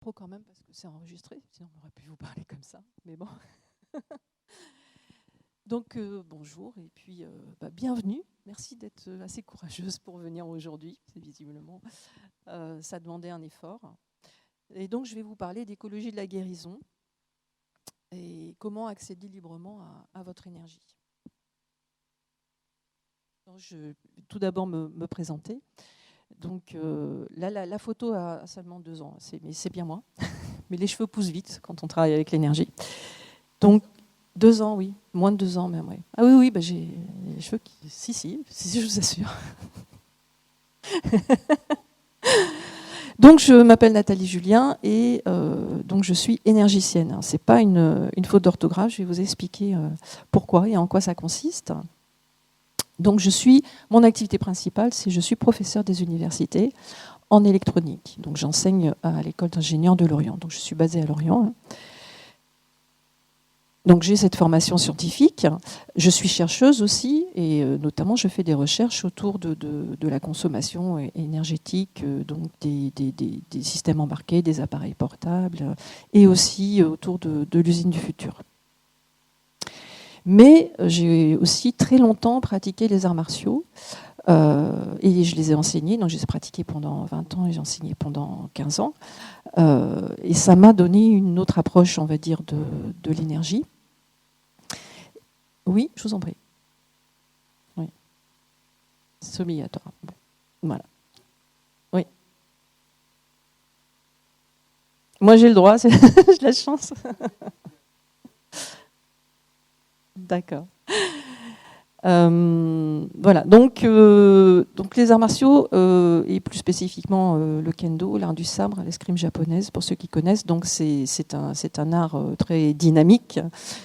Pro quand même parce que c'est enregistré, sinon on aurait pu vous parler comme ça, mais bon. Donc bonjour et puis bienvenue. Merci d'être assez courageuse pour venir aujourd'hui. C'est visiblement, ça demandait un effort. Et donc je vais vous parler d'écologie de la guérison et comment accéder librement à votre énergie. Donc, je vais tout d'abord me présenter. Donc là, la photo a seulement 2 ans, mais c'est bien moi. Mais les cheveux poussent vite quand on travaille avec l'énergie. Donc 2 ans, oui, moins de 2 ans même, oui. Ah oui, j'ai les cheveux qui... Si, je vous assure. Donc je m'appelle Nathalie Julien et donc je suis énergicienne. Ce n'est pas une faute d'orthographe, je vais vous expliquer pourquoi et en quoi ça consiste. Donc mon activité principale, c'est je suis professeure des universités en électronique. Donc j'enseigne à l'école d'ingénieurs de Lorient. Donc je suis basée à Lorient. Donc j'ai cette formation scientifique. Je suis chercheuse aussi et notamment je fais des recherches autour de la consommation énergétique, donc des systèmes embarqués, des appareils portables et aussi autour de l'usine du futur. Mais j'ai aussi très longtemps pratiqué les arts martiaux et je les ai enseignés. Donc j'ai pratiqué pendant 20 ans et j'ai enseigné pendant 15 ans. Et ça m'a donné une autre approche, on va dire, de l'énergie. Oui, je vous en prie. Oui. C'est obligatoire. Bon. Voilà. Oui. Moi, j'ai le droit, j'ai la chance. D'accord. Voilà, donc les arts martiaux et plus spécifiquement le kendo, l'art du sabre, l'escrime japonaise, pour ceux qui connaissent. Donc c'est un art très dynamique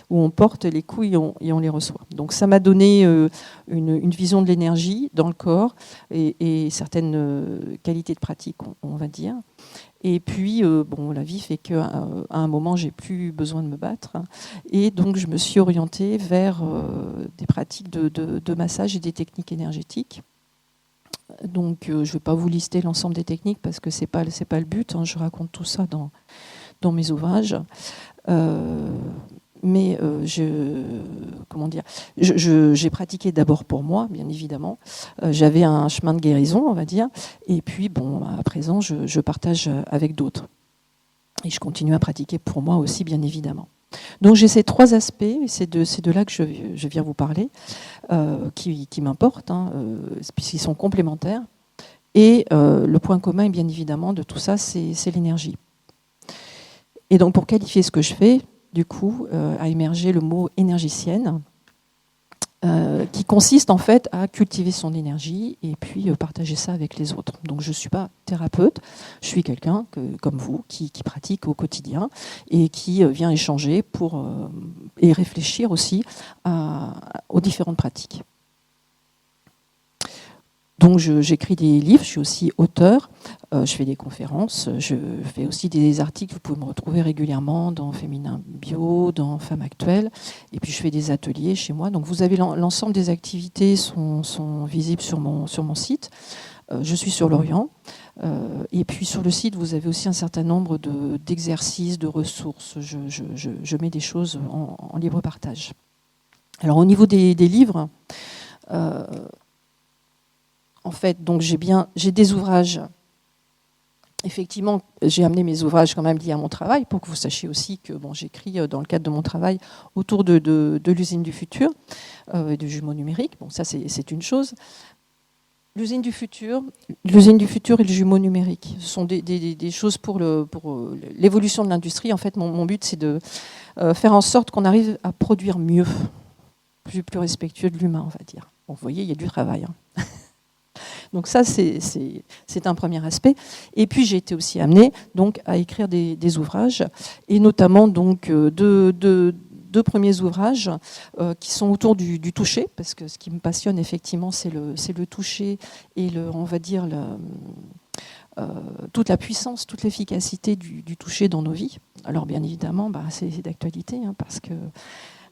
où on porte les coups et on les reçoit. Donc ça m'a donné une vision de l'énergie dans le corps et certaines qualités de pratique, on va dire. Et puis, la vie fait qu'à un moment, j'ai plus besoin de me battre. Et donc, je me suis orientée vers des pratiques de massage et des techniques énergétiques. Donc, je ne vais pas vous lister l'ensemble des techniques parce que ce n'est pas le but. Je raconte tout ça dans mes ouvrages. Mais j'ai pratiqué d'abord pour moi, bien évidemment. J'avais un chemin de guérison, on va dire. Et puis, à présent, je partage avec d'autres. Et je continue à pratiquer pour moi aussi, bien évidemment. Donc, j'ai ces 3 aspects, et c'est de là que je viens vous parler, qui m'importent, puisqu'ils sont complémentaires. Et le point commun, bien évidemment, de tout ça, c'est l'énergie. Et donc, pour qualifier ce que je fais, du coup, a émergé le mot énergicienne, qui consiste en fait à cultiver son énergie et puis partager ça avec les autres. Donc je ne suis pas thérapeute, je suis quelqu'un comme vous qui pratique au quotidien et qui vient échanger et réfléchir aussi aux différentes pratiques. Donc j'écris des livres, je suis aussi auteur, je fais des conférences, je fais aussi des articles, vous pouvez me retrouver régulièrement dans Féminin Bio, dans Femmes Actuelles, et puis je fais des ateliers chez moi. Donc vous avez l'ensemble des activités sont visibles sur mon site. Je suis sur Lorient, et puis sur le site vous avez aussi un certain nombre d'exercices, de ressources. Je mets des choses en libre partage. Alors au niveau des livres, en fait, donc j'ai des ouvrages. Effectivement, j'ai amené mes ouvrages quand même liés à mon travail pour que vous sachiez aussi que j'écris dans le cadre de mon travail autour de l'usine du futur et du jumeau numérique. Bon, ça c'est une chose. L'usine du futur et le jumeau numérique, ce sont des choses pour l'évolution de l'industrie. En fait, mon but c'est de faire en sorte qu'on arrive à produire mieux, plus respectueux de l'humain, on va dire. Bon, vous voyez, il y a du travail. Donc ça, c'est un premier aspect. Et puis j'ai été aussi amenée donc, à écrire des ouvrages, et notamment donc, deux premiers ouvrages qui sont autour du toucher, parce que ce qui me passionne effectivement, c'est le toucher et on va dire toute la puissance, toute l'efficacité du toucher dans nos vies. Alors bien évidemment, c'est d'actualité, parce que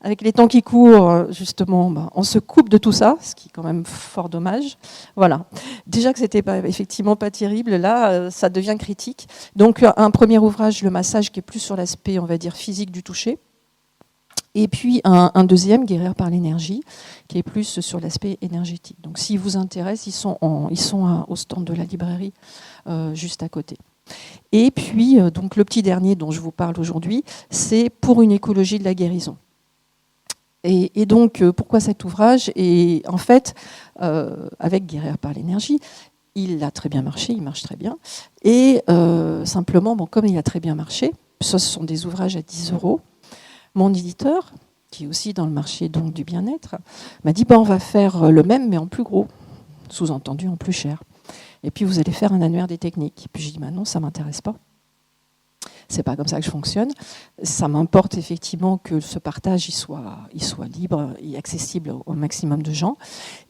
avec les temps qui courent, justement, on se coupe de tout ça, ce qui est quand même fort dommage. Voilà. Déjà que c'était effectivement pas terrible, là, ça devient critique. Donc, un premier ouvrage, le massage, qui est plus sur l'aspect, on va dire, physique du toucher. Et puis un deuxième, Guérir par l'énergie, qui est plus sur l'aspect énergétique. Donc s'ils vous intéressent, ils sont au stand de la librairie juste à côté. Et puis donc le petit dernier dont je vous parle aujourd'hui, c'est Pour une écologie de la guérison. Et donc pourquoi cet ouvrage? Et en fait, avec Guérir par l'énergie, il a très bien marché, il marche très bien. Et simplement, comme il a très bien marché, ce sont des ouvrages à 10 €. Mon éditeur, qui est aussi dans le marché donc, du bien-être, m'a dit on va faire le même mais en plus gros, sous-entendu en plus cher. Et puis vous allez faire un annuaire des techniques. Puis j'ai dit non, ça ne m'intéresse pas. C'est pas comme ça que je fonctionne. Ça m'importe effectivement que ce partage il soit libre et accessible au maximum de gens.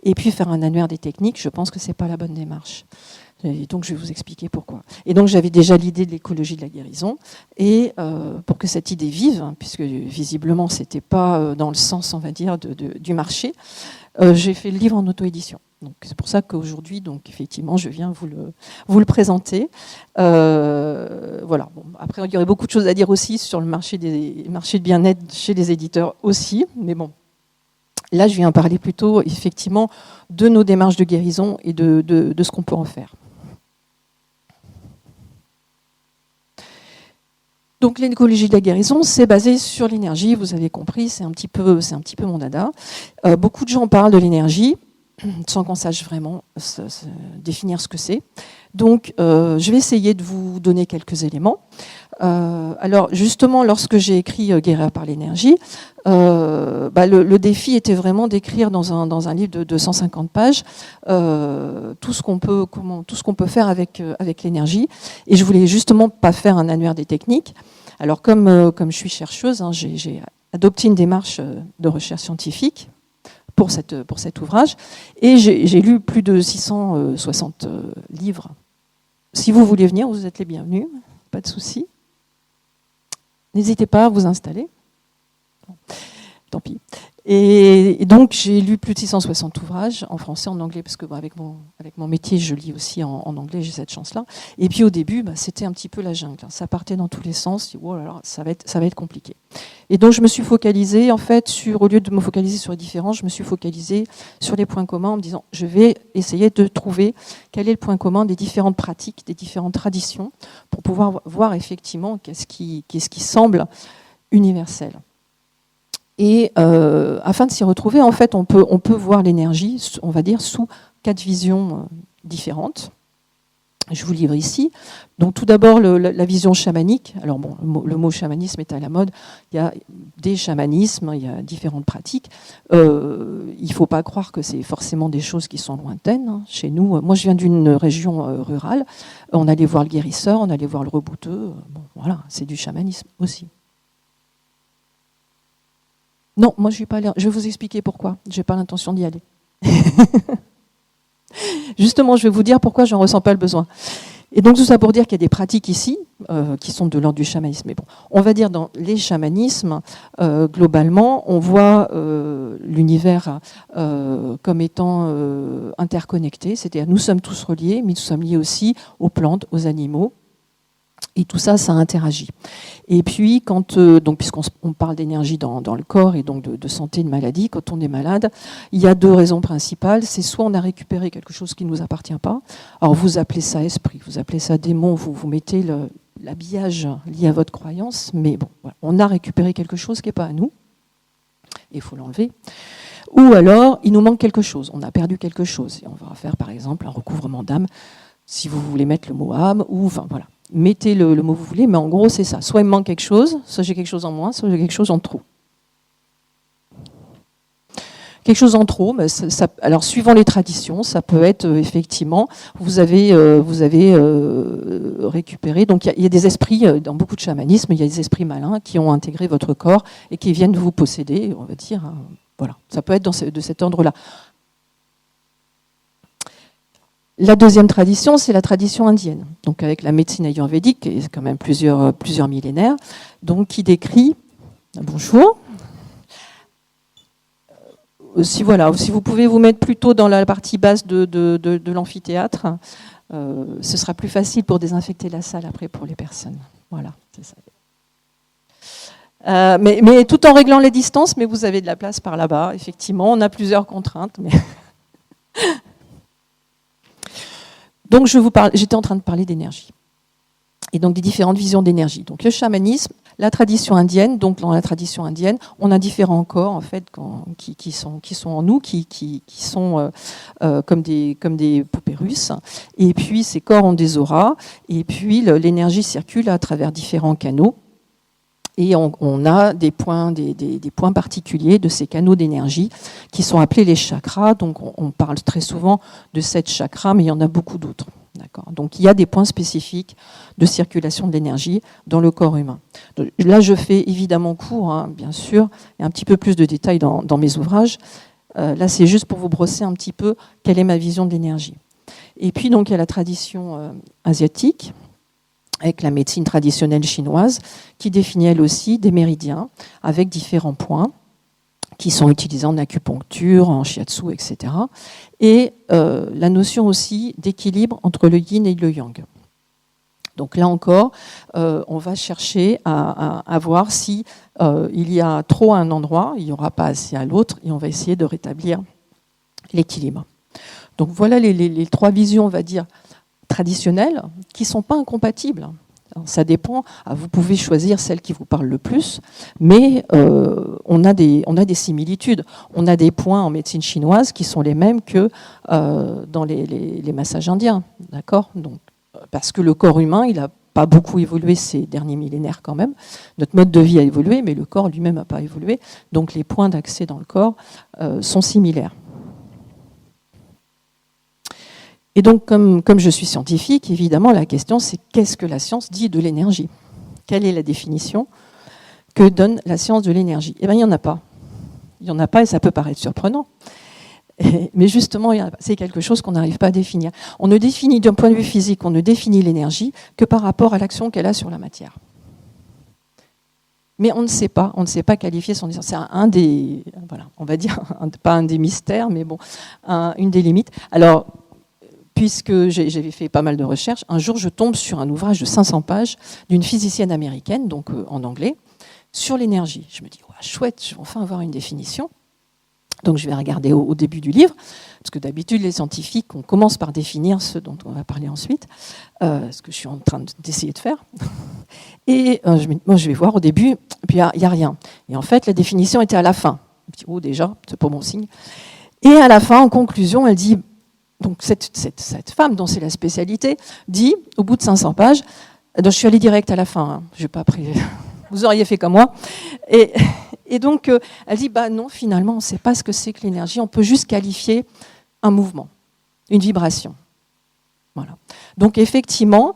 Et puis faire un annuaire des techniques, je pense que c'est pas la bonne démarche. Et donc, je vais vous expliquer pourquoi. Et donc, j'avais déjà l'idée de l'écologie de la guérison. Et pour que cette idée vive, puisque visiblement, ce n'était pas dans le sens, on va dire, du marché, j'ai fait le livre en auto-édition. Donc, c'est pour ça qu'aujourd'hui, donc, effectivement, je viens vous le présenter. Voilà. Bon, après, il y aurait beaucoup de choses à dire aussi sur le marché de bien-être chez les éditeurs aussi. Mais bon. Là, je viens parler plutôt, effectivement, de nos démarches de guérison et de ce qu'on peut en faire. Donc l'écologie de la guérison, c'est basé sur l'énergie, vous avez compris, c'est un petit peu mon dada. Beaucoup de gens parlent de l'énergie sans qu'on sache vraiment définir ce que c'est. Donc je vais essayer de vous donner quelques éléments. Alors justement, lorsque j'ai écrit Guérir par l'énergie, le défi était vraiment d'écrire dans un livre de 150 pages tout ce qu'on peut faire avec l'énergie. Et je voulais justement pas faire un annuaire des techniques. Alors comme je suis chercheuse, j'ai adopté une démarche de recherche scientifique pour cet ouvrage, et j'ai lu plus de 660 livres. Si vous voulez venir, vous êtes les bienvenus, pas de souci. N'hésitez pas à vous installer. Bon, tant pis. Et donc, j'ai lu plus de 660 ouvrages, en français, en anglais, parce que avec mon métier, je lis aussi en anglais, j'ai cette chance-là. Et puis au début, c'était un petit peu la jungle. Ça partait dans tous les sens. Oh là là, ça va être compliqué. Et donc, je me suis focalisée, en fait, au lieu de me focaliser sur les différences, je me suis focalisée sur les points communs en me disant, je vais essayer de trouver quel est le point commun des différentes pratiques, des différentes traditions, pour pouvoir voir effectivement qu'est-ce qui semble universel. Et afin de s'y retrouver, en fait, on peut voir l'énergie, on va dire, sous 4 visions différentes. Je vous livre ici. Donc, tout d'abord, la vision chamanique. Alors, bon, le mot chamanisme est à la mode. Il y a des chamanismes, il y a différentes pratiques. Il ne faut pas croire que c'est forcément des choses qui sont lointaines. Chez nous, moi, je viens d'une région rurale. On allait voir le guérisseur, on allait voir le rebouteux. Bon, voilà, c'est du chamanisme aussi. Non, moi je suis pas allée. Je vais vous expliquer pourquoi. Je n'ai pas l'intention d'y aller. Justement, je vais vous dire pourquoi je n'en ressens pas le besoin. Et donc tout ça pour dire qu'il y a des pratiques ici qui sont de l'ordre du chamanisme. Mais bon, on va dire dans les chamanismes, globalement, on voit l'univers comme étant interconnecté. C'est-à-dire nous sommes tous reliés, mais nous sommes liés aussi aux plantes, aux animaux. Et tout ça, ça interagit. Et puis, puisqu'on parle d'énergie dans le corps et donc de santé, de maladie, quand on est malade, il y a 2 raisons principales. C'est soit on a récupéré quelque chose qui ne nous appartient pas. Alors, vous appelez ça esprit, vous appelez ça démon, vous mettez l'habillage lié à votre croyance. Mais bon, voilà, on a récupéré quelque chose qui n'est pas à nous. Et il faut l'enlever. Ou alors, il nous manque quelque chose. On a perdu quelque chose. Et on va faire, par exemple, un recouvrement d'âme, si vous voulez mettre le mot âme, ou enfin, voilà. Mettez le mot que vous voulez, mais en gros, c'est ça. Soit il me manque quelque chose, soit j'ai quelque chose en moins, soit j'ai quelque chose en trop. Quelque chose en trop, mais alors suivant les traditions, ça peut être effectivement, vous avez récupéré, donc il y a des esprits, dans beaucoup de chamanisme, il y a des esprits malins qui ont intégré votre corps et qui viennent vous posséder, on va dire, voilà. Ça peut être de cet ordre-là. La deuxième tradition, c'est la tradition indienne, donc avec la médecine ayurvédique, qui est quand même plusieurs millénaires, donc qui décrit, bonjour, si vous pouvez vous mettre plutôt dans la partie basse de l'amphithéâtre, ce sera plus facile pour désinfecter la salle après pour les personnes. Voilà, c'est ça. Mais tout en réglant les distances, mais vous avez de la place par là-bas, effectivement. On a plusieurs contraintes. Mais donc j'étais en train de parler d'énergie. Et donc des différentes visions d'énergie. Donc le chamanisme, la tradition indienne, donc dans la tradition indienne, on a différents corps en fait qui sont en nous, qui sont comme des poupées russes. Et puis ces corps ont des auras. Et puis l'énergie circule à travers différents canaux. Et on a des points particuliers de ces canaux d'énergie qui sont appelés les chakras. Donc on parle très souvent de 7 chakras, mais il y en a beaucoup d'autres. D'accord. Donc il y a des points spécifiques de circulation de l'énergie dans le corps humain. Donc, là, je fais évidemment court, hein, bien sûr, il y a un petit peu plus de détails dans mes ouvrages. Là, c'est juste pour vous brosser un petit peu quelle est ma vision de l'énergie. Et puis, donc, il y a la tradition asiatique, avec la médecine traditionnelle chinoise, qui définit elle aussi des méridiens avec différents points qui sont utilisés en acupuncture, en shiatsu, etc. Et la notion aussi d'équilibre entre le yin et le yang. Donc là encore, on va chercher à voir si il y a trop à un endroit, il n'y aura pas assez à l'autre, et on va essayer de rétablir l'équilibre. Donc voilà les 3 visions, on va dire, traditionnelles, qui ne sont pas incompatibles. Alors, ça dépend, vous pouvez choisir celle qui vous parle le plus, mais on a des similitudes. On a des points en médecine chinoise qui sont les mêmes que dans les massages indiens, d'accord ? Donc, parce que le corps humain, il n'a pas beaucoup évolué ces derniers millénaires quand même. Notre mode de vie a évolué, mais le corps lui-même n'a pas évolué. Donc les points d'accès dans le corps sont similaires. Et donc, comme je suis scientifique, évidemment, la question, c'est qu'est-ce que la science dit de l'énergie ? Quelle est la définition que donne la science de l'énergie ? Eh bien, il n'y en a pas. Il n'y en a pas et ça peut paraître surprenant. Mais justement, c'est quelque chose qu'on n'arrive pas à définir. On ne définit, d'un point de vue physique, on ne définit l'énergie que par rapport à l'action qu'elle a sur la matière. Mais on ne sait pas qualifier son essence. C'est un des, voilà, on va dire, pas un des mystères, mais bon, une des limites. Alors, puisque j'avais fait pas mal de recherches, un jour je tombe sur un ouvrage de 500 pages d'une physicienne américaine, donc en anglais, sur l'énergie. Je me dis, ouais, chouette, je vais enfin avoir une définition. Donc je vais regarder au début du livre, parce que d'habitude les scientifiques, on commence par définir ce dont on va parler ensuite, ce que je suis en train d'essayer de faire. Et je vais voir au début, puis il n'y a rien. Et en fait, la définition était à la fin. Je dis, oh déjà, c'est pas bon signe. Et à la fin, en conclusion, elle dit, donc cette femme dont c'est la spécialité, dit, au bout de 500 pages, donc je suis allée direct à la fin, hein, je n'ai pas pris... Vous auriez fait comme moi. Et donc, elle dit, bah non, finalement, on ne sait pas ce que c'est que l'énergie. On peut juste qualifier un mouvement, une vibration. Voilà. Donc, effectivement,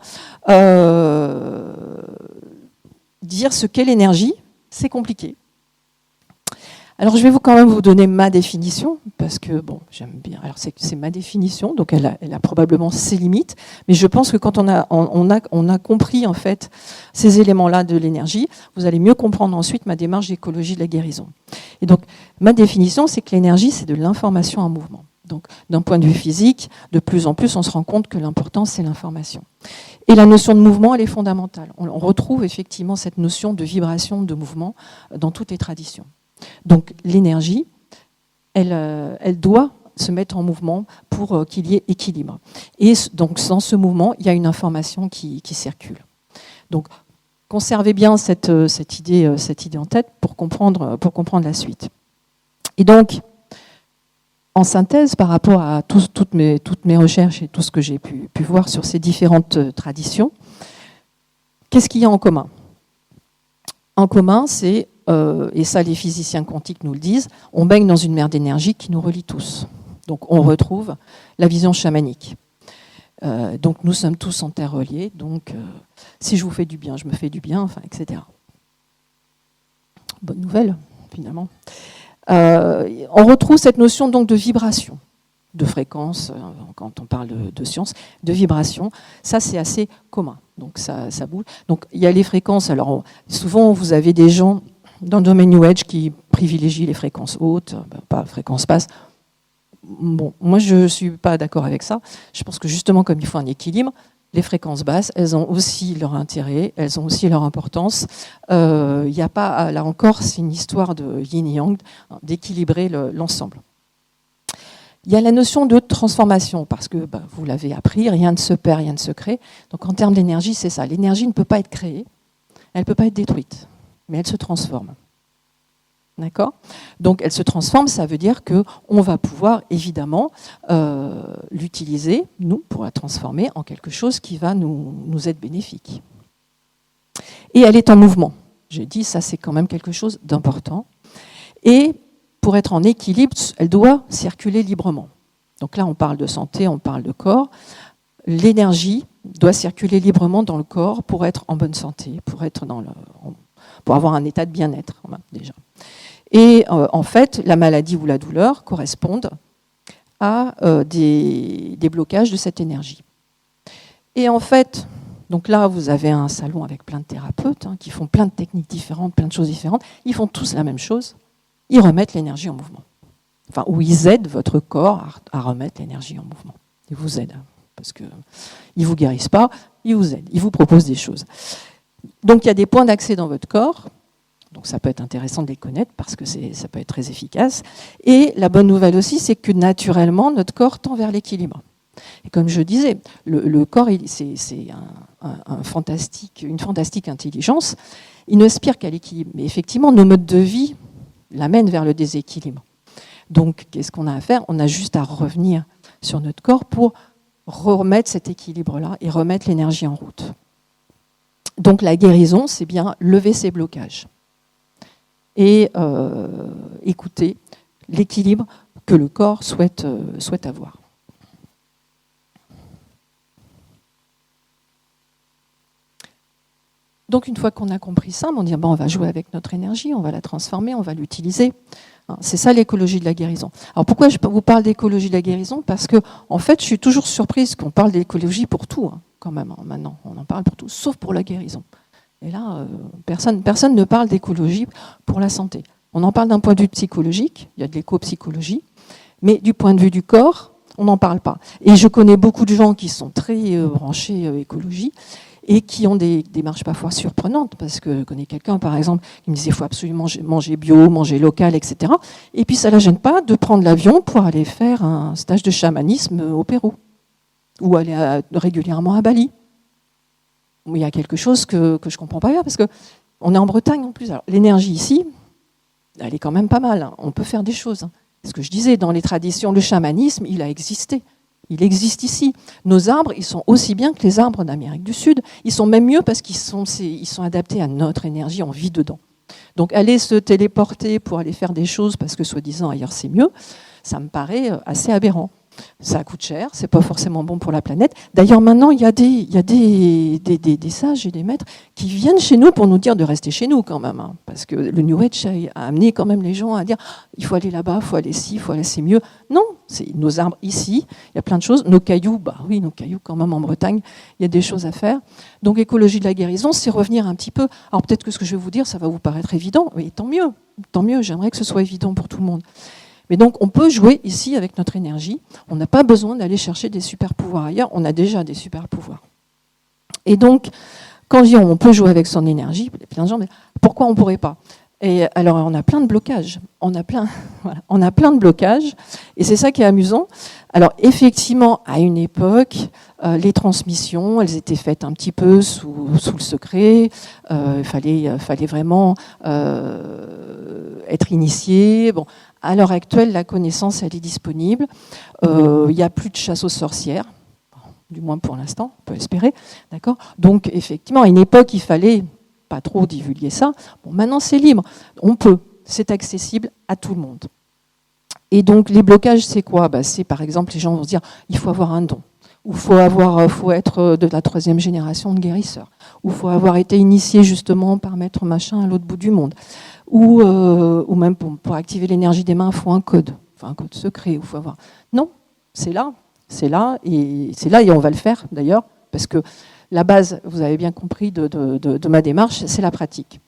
dire ce qu'est l'énergie, c'est compliqué. Alors, je vais quand même vous donner ma définition, parce que, bon, j'aime bien. Alors, c'est ma définition, donc elle a probablement ses limites, mais je pense que quand on a compris, en fait, ces éléments-là de l'énergie, vous allez mieux comprendre ensuite ma démarche d'écologie de la guérison. Et donc, ma définition, c'est que l'énergie, c'est de l'information en mouvement. Donc, d'un point de vue physique, de plus en plus, on se rend compte que l'important, c'est l'information. Et la notion de mouvement, elle est fondamentale. On retrouve effectivement cette notion de vibration, de mouvement, dans toutes les traditions. Donc l'énergie, elle doit se mettre en mouvement pour qu'il y ait équilibre. Et donc dans ce mouvement, il y a une information qui circule. Donc conservez bien cette idée en tête pour comprendre la suite. Et donc, en synthèse, par rapport à toutes mes recherches et tout ce que j'ai pu voir sur ces différentes traditions, qu'est-ce qu'il y a en commun ? En commun, c'est et ça les physiciens quantiques nous le disent, on baigne dans une mer d'énergie qui nous relie tous. Donc on retrouve la vision chamanique. Donc nous sommes tous en terre reliés, donc si je vous fais du bien, je me fais du bien, enfin, etc. Bonne nouvelle, finalement. On retrouve cette notion donc de vibration, de fréquence, quand on parle de science, de vibration. Ça, c'est assez commun, donc ça bouge. Donc il y a les fréquences. Alors souvent, vous avez des gens dans le domaine New Age qui privilégie les fréquences hautes, pas fréquences basses. Bon, moi, je ne suis pas d'accord avec ça. Je pense que justement, comme il faut un équilibre, les fréquences basses, elles ont aussi leur intérêt, elles ont aussi leur importance. Il n'y a pas, là encore, c'est une histoire de yin-yang, d'équilibrer l'ensemble. Il y a la notion de transformation, parce que vous l'avez appris, rien ne se perd, rien ne se crée. Donc en termes d'énergie, c'est ça. L'énergie ne peut pas être créée, elle ne peut pas être détruite, mais elle se transforme. D'accord ? Donc elle se transforme, ça veut dire qu'on va pouvoir évidemment l'utiliser, nous, pour la transformer en quelque chose qui va nous être bénéfique. Et elle est en mouvement. J'ai dit, ça c'est quand même quelque chose d'important. Et pour être en équilibre, elle doit circuler librement. Donc là, on parle de santé, on parle de corps. L'énergie doit circuler librement dans le corps pour être en bonne santé, pour avoir un état de bien-être, déjà. Et en fait, la maladie ou la douleur correspondent à des blocages de cette énergie. Et en fait, donc là, vous avez un salon avec plein de thérapeutes qui font plein de techniques différentes, plein de choses différentes. Ils font tous la même chose. Ils remettent l'énergie en mouvement. Enfin, ou ils aident votre corps à remettre l'énergie en mouvement. Ils vous aident, parce qu'ils ne vous guérissent pas, ils vous aident, ils vous proposent des choses. Donc il y a des points d'accès dans votre corps, donc ça peut être intéressant de les connaître, parce que ça peut être très efficace. Et la bonne nouvelle aussi, c'est que naturellement, notre corps tend vers l'équilibre. Et comme je disais, le corps, c'est une fantastique intelligence, il n'aspire qu'à l'équilibre. Mais effectivement, nos modes de vie l'amène vers le déséquilibre. Donc, qu'est-ce qu'on a à faire ? On a juste à revenir sur notre corps pour remettre cet équilibre-là et remettre l'énergie en route. Donc, la guérison, c'est bien lever ces blocages et écouter l'équilibre que le corps souhaite avoir. Donc, une fois qu'on a compris ça, on dit on va jouer avec notre énergie, on va la transformer, on va l'utiliser. C'est ça l'écologie de la guérison. Alors, pourquoi je vous parle d'écologie de la guérison ? Parce que, en fait, je suis toujours surprise qu'on parle d'écologie pour tout, quand même. Maintenant, on en parle pour tout, sauf pour la guérison. Et là, personne ne parle d'écologie pour la santé. On en parle d'un point de vue psychologique, il y a de l'éco-psychologie, mais du point de vue du corps, on n'en parle pas. Et je connais beaucoup de gens qui sont très branchés écologie, et qui ont des démarches parfois surprenantes, parce que je connais quelqu'un, par exemple, qui me disait qu'il faut absolument manger bio, manger local, etc. Et puis ça ne la gêne pas de prendre l'avion pour aller faire un stage de chamanisme au Pérou, ou aller régulièrement à Bali. Il y a quelque chose que je ne comprends pas bien, parce qu'on est en Bretagne en plus. Alors, l'énergie ici, elle est quand même pas mal, on peut faire des choses. Ce que je disais, dans les traditions, le chamanisme, il a existé. Il existe ici. Nos arbres, ils sont aussi bien que les arbres d'Amérique du Sud. Ils sont même mieux parce qu'ils sont adaptés à notre énergie, on vit dedans. Donc aller se téléporter pour aller faire des choses parce que soi-disant ailleurs c'est mieux, ça me paraît assez aberrant. Ça coûte cher, c'est pas forcément bon pour la planète. D'ailleurs maintenant il y a des sages et des maîtres qui viennent chez nous pour nous dire de rester chez nous quand même, parce que le New Age a amené quand même les gens à dire il faut aller là-bas, il faut aller ici, il faut aller, c'est mieux. Non, c'est nos arbres ici, il y a plein de choses. Nos cailloux, oui, nos cailloux quand même en Bretagne, il y a des choses à faire. Donc écologie de la guérison, c'est revenir un petit peu. Alors peut-être que ce que je vais vous dire, ça va vous paraître évident, mais tant mieux, j'aimerais que ce soit évident pour tout le monde. Mais donc, on peut jouer ici avec notre énergie. On n'a pas besoin d'aller chercher des super pouvoirs ailleurs. On a déjà des super pouvoirs. Et donc, quand je dis on peut jouer avec son énergie, plein de gens disent pourquoi on ne pourrait pas ? Et alors, on a plein de blocages. On a plein de blocages. Et c'est ça qui est amusant. Alors, effectivement, à une époque, les transmissions, elles étaient faites un petit peu sous le secret. Il fallait vraiment être initié. Bon. À l'heure actuelle, la connaissance, elle est disponible. Il n'y a plus de chasse aux sorcières, du moins pour l'instant, on peut espérer. D'accord ? Donc, effectivement, à une époque, il fallait pas trop divulguer ça. Bon, maintenant, c'est libre. On peut. C'est accessible à tout le monde. Et donc, les blocages, c'est quoi ? C'est, par exemple, les gens vont se dire, il faut avoir un don. Ou il faut être de la 3e génération de guérisseurs. Ou il faut avoir été initié, justement, par maître machin à l'autre bout du monde. Ou même pour activer l'énergie des mains, il faut un code secret. Il faut avoir. Non, c'est là, et on va le faire d'ailleurs, parce que la base, vous avez bien compris de ma démarche, c'est la pratique.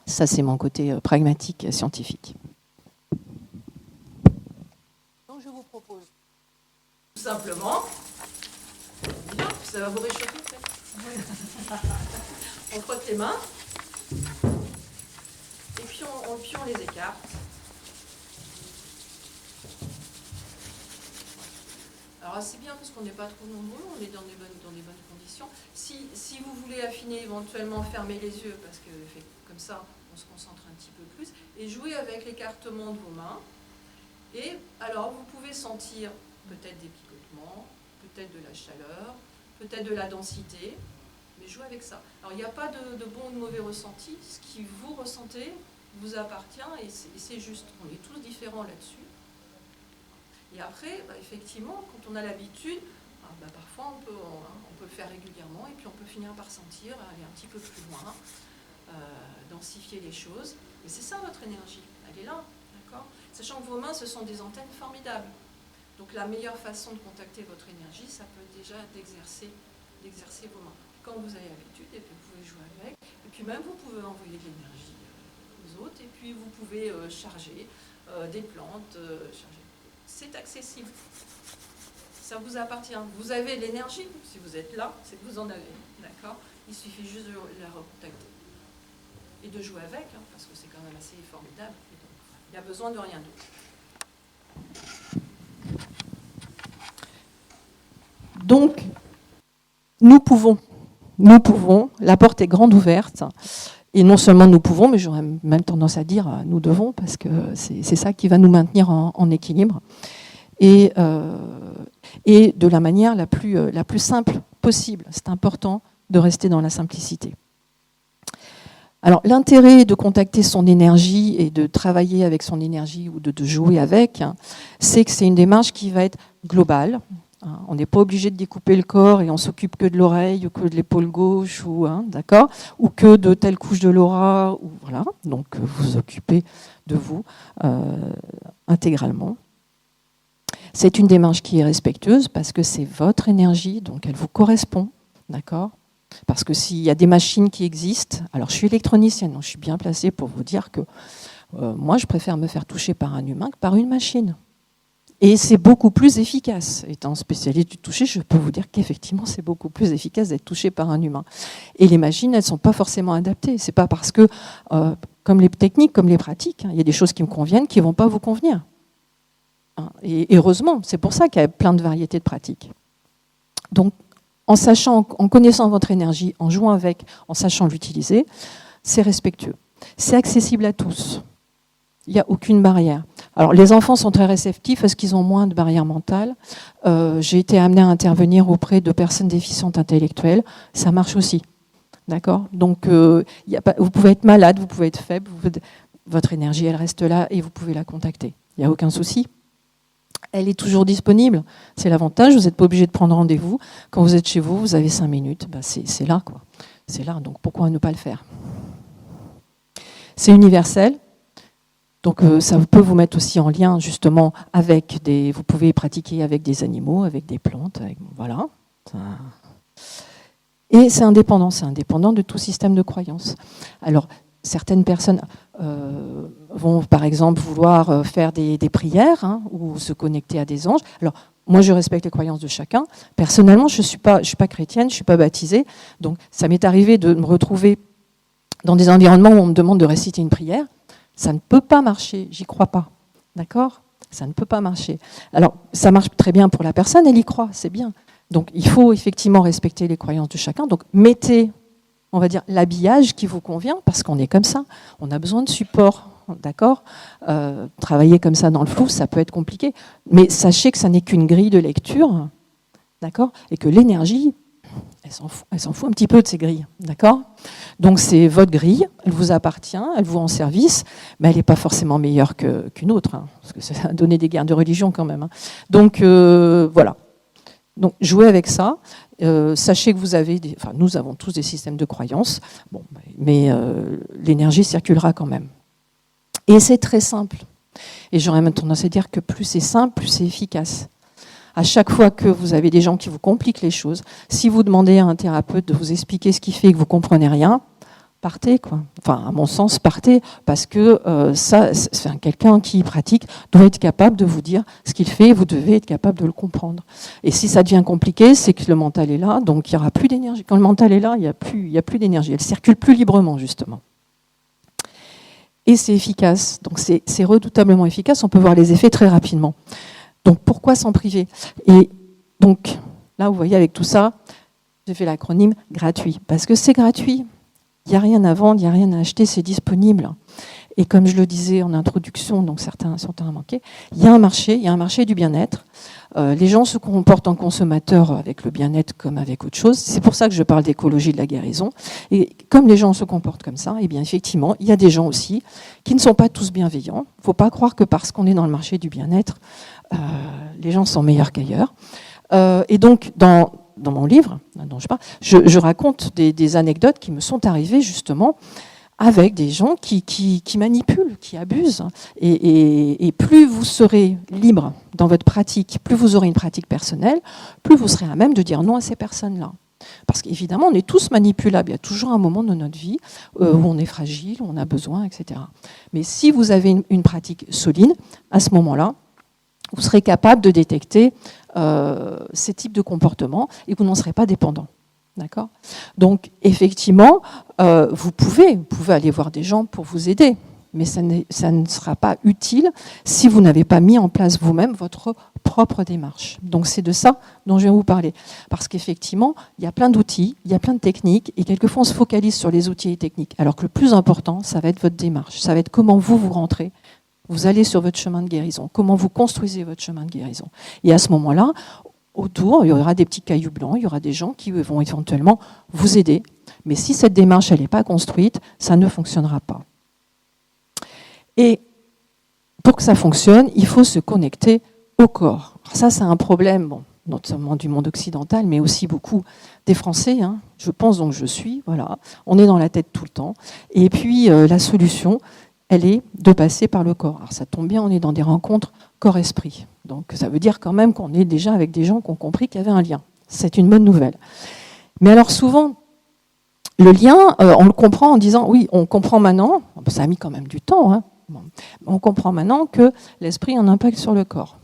Ça, c'est mon côté pragmatique et scientifique. Donc, je vous propose tout simplement, ça va vous réchauffer peut-être. On frotte les mains, et puis on les écarte. Alors c'est bien parce qu'on n'est pas trop nombreux, on est dans des bonnes conditions. Si vous voulez affiner, éventuellement fermer les yeux, parce que comme ça, on se concentre un petit peu plus, et jouer avec l'écartement de vos mains. Et alors, vous pouvez sentir peut-être des picotements, peut-être de la chaleur, peut-être de la densité, mais jouez avec ça. Alors, il n'y a pas de bon ou de mauvais ressenti. Ce qui vous ressentez vous appartient et c'est juste. On est tous différents là-dessus. Et après, effectivement, quand on a l'habitude, parfois on peut le faire régulièrement et puis on peut finir par sentir, aller un petit peu plus loin, densifier les choses. Et c'est ça votre énergie, elle est là, d'accord ? Sachant que vos mains, ce sont des antennes formidables. Donc la meilleure façon de contacter votre énergie, ça peut être déjà d'exercer vos mains. Quand vous avez l'habitude, et puis vous pouvez jouer avec, et puis même vous pouvez envoyer de l'énergie aux autres, et puis vous pouvez charger des plantes, c'est accessible. Ça vous appartient. Vous avez l'énergie, si vous êtes là, c'est que vous en avez, d'accord ? Il suffit juste de la recontacter. Et de jouer avec, parce que c'est quand même assez formidable. Et donc, il n'y a besoin de rien d'autre. Donc, nous pouvons, la porte est grande ouverte, et non seulement nous pouvons, mais j'aurais même tendance à dire nous devons, parce que c'est ça qui va nous maintenir en équilibre, et de la manière la plus simple possible. C'est important de rester dans la simplicité. Alors, l'intérêt de contacter son énergie et de travailler avec son énergie ou de jouer avec, c'est que c'est une démarche qui va être globale. On n'est pas obligé de découper le corps et on s'occupe que de l'oreille ou que de l'épaule gauche, d'accord, ou que de telle couche de l'aura. Ou, voilà. Donc, vous occupez de vous intégralement. C'est une démarche qui est respectueuse parce que c'est votre énergie, donc elle vous correspond, d'accord ? Parce que s'il y a des machines qui existent, alors je suis électronicienne, donc je suis bien placée pour vous dire que moi je préfère me faire toucher par un humain que par une machine. Et c'est beaucoup plus efficace. Étant spécialiste du toucher, je peux vous dire qu'effectivement c'est beaucoup plus efficace d'être touché par un humain. Et les machines, elles ne sont pas forcément adaptées. C'est pas parce que, comme les techniques, comme les pratiques, il y a des choses qui me conviennent qui ne vont pas vous convenir. Et heureusement, c'est pour ça qu'il y a plein de variétés de pratiques. Donc, en connaissant votre énergie, en jouant avec, en sachant l'utiliser, c'est respectueux. C'est accessible à tous. Il n'y a aucune barrière. Alors, les enfants sont très réceptifs parce qu'ils ont moins de barrières mentales. J'ai été amenée à intervenir auprès de personnes déficientes intellectuelles. Ça marche aussi. D'accord ? Donc, vous pouvez être malade, vous pouvez être faible, votre énergie, elle reste là et vous pouvez la contacter. Il n'y a aucun souci. Elle est toujours disponible. C'est l'avantage, vous n'êtes pas obligé de prendre rendez-vous. Quand vous êtes chez vous, vous avez 5 minutes, c'est là, quoi. C'est là, donc pourquoi ne pas le faire ? C'est universel, donc ça peut vous mettre aussi en lien justement avec vous pouvez pratiquer avec des animaux, avec des plantes, voilà. Et c'est indépendant de tout système de croyance. Alors, certaines personnes vont, par exemple, vouloir faire des prières ou se connecter à des anges. Alors, moi, je respecte les croyances de chacun. Personnellement, je suis pas chrétienne, je ne suis pas baptisée. Donc, ça m'est arrivé de me retrouver dans des environnements où on me demande de réciter une prière. Ça ne peut pas marcher, j'y crois pas. D'accord ? Ça ne peut pas marcher. Alors, ça marche très bien pour la personne, elle y croit, c'est bien. Donc, il faut effectivement respecter les croyances de chacun. Donc, mettez, on va dire, l'habillage qui vous convient, parce qu'on est comme ça. On a besoin de support, d'accord ? Travailler comme ça dans le flou, ça peut être compliqué. Mais sachez que ça n'est qu'une grille de lecture, d'accord ? Et que l'énergie, elle s'en fout un petit peu de ces grilles, d'accord ? Donc c'est votre grille, elle vous appartient, elle vous rend service, mais elle n'est pas forcément meilleure qu'une autre, parce que ça a donné des guerres de religion quand même. Donc voilà. Donc jouez avec ça. Sachez que nous avons tous des systèmes de croyances, mais l'énergie circulera quand même. Et c'est très simple. Et j'aurais même tendance à dire que plus c'est simple, plus c'est efficace. À chaque fois que vous avez des gens qui vous compliquent les choses, si vous demandez à un thérapeute de vous expliquer ce qui fait que vous ne comprenez rien, partez, quoi. Enfin, à mon sens, partez, parce que quelqu'un qui pratique doit être capable de vous dire ce qu'il fait, et vous devez être capable de le comprendre. Et si ça devient compliqué, c'est que le mental est là, donc il n'y aura plus d'énergie. Quand le mental est là, il n'y a plus d'énergie, elle circule plus librement, justement. Et c'est efficace, donc c'est redoutablement efficace, on peut voir les effets très rapidement. Donc pourquoi s'en priver? Et donc, là, vous voyez, avec tout ça, j'ai fait l'acronyme gratuit, parce que c'est gratuit. Il n'y a rien à vendre, il n'y a rien à acheter, c'est disponible. Et comme je le disais en introduction, donc certains ont manqué, il y a un marché du bien-être. Les gens se comportent en consommateurs avec le bien-être comme avec autre chose. C'est pour ça que je parle d'écologie de la guérison. Et comme les gens se comportent comme ça, eh bien effectivement, il y a des gens aussi qui ne sont pas tous bienveillants. Il ne faut pas croire que parce qu'on est dans le marché du bien-être, les gens sont meilleurs qu'ailleurs. Et donc, dans mon livre, dont je parle, je raconte des anecdotes qui me sont arrivées justement avec des gens qui manipulent, qui abusent. Et plus vous serez libre dans votre pratique, plus vous aurez une pratique personnelle, plus vous serez à même de dire non à ces personnes-là. Parce qu'évidemment, on est tous manipulables. Il y a toujours un moment de notre vie où on est fragile, où on a besoin, etc. Mais si vous avez une pratique solide, à ce moment-là, vous serez capable de détecter ces types de comportements et vous n'en serez pas dépendant. D'accord ? Donc, effectivement, vous pouvez aller voir des gens pour vous aider, mais ça ne sera pas utile si vous n'avez pas mis en place vous-même votre propre démarche. Donc, c'est de ça dont je vais vous parler. Parce qu'effectivement, il y a plein d'outils, il y a plein de techniques, et quelquefois, on se focalise sur les outils et techniques. Alors que le plus important, ça va être votre démarche. Ça va être comment vous rentrez. Vous allez sur votre chemin de guérison. Comment vous construisez votre chemin de guérison. Et à ce moment-là, autour, il y aura des petits cailloux blancs, il y aura des gens qui vont éventuellement vous aider. Mais si cette démarche n'est pas construite, ça ne fonctionnera pas. Et pour que ça fonctionne, il faut se connecter au corps. Alors ça, c'est un problème, bon, non seulement du monde occidental, mais aussi beaucoup des Français. Hein. Je pense donc je suis, voilà. On est dans la tête tout le temps. Et puis, la solution, elle est de passer par le corps. Alors ça tombe bien, on est dans des rencontres corps-esprit. Donc ça veut dire quand même qu'on est déjà avec des gens qui ont compris qu'il y avait un lien. C'est une bonne nouvelle. Mais alors souvent, le lien, on le comprend en disant, oui, on comprend maintenant, ça a mis quand même du temps, hein, on comprend maintenant que l'esprit a un impact sur le corps.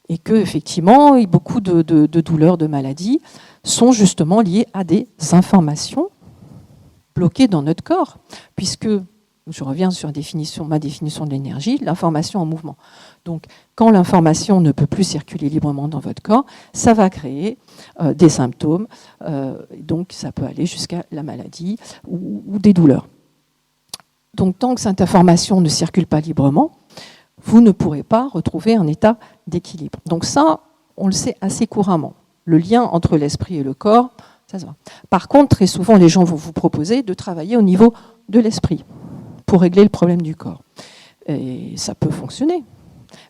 Et qu'effectivement, beaucoup de douleurs, de maladies sont justement liées à des informations bloquées dans notre corps, puisque je reviens sur ma définition de l'énergie, l'information en mouvement. Donc, quand l'information ne peut plus circuler librement dans votre corps, ça va créer des symptômes. Donc, ça peut aller jusqu'à la maladie ou des douleurs. Donc, tant que cette information ne circule pas librement, vous ne pourrez pas retrouver un état d'équilibre. Donc ça, on le sait assez couramment. Le lien entre l'esprit et le corps, ça se voit. Par contre, très souvent, les gens vont vous proposer de travailler au niveau de l'esprit pour régler le problème du corps. Et ça peut fonctionner.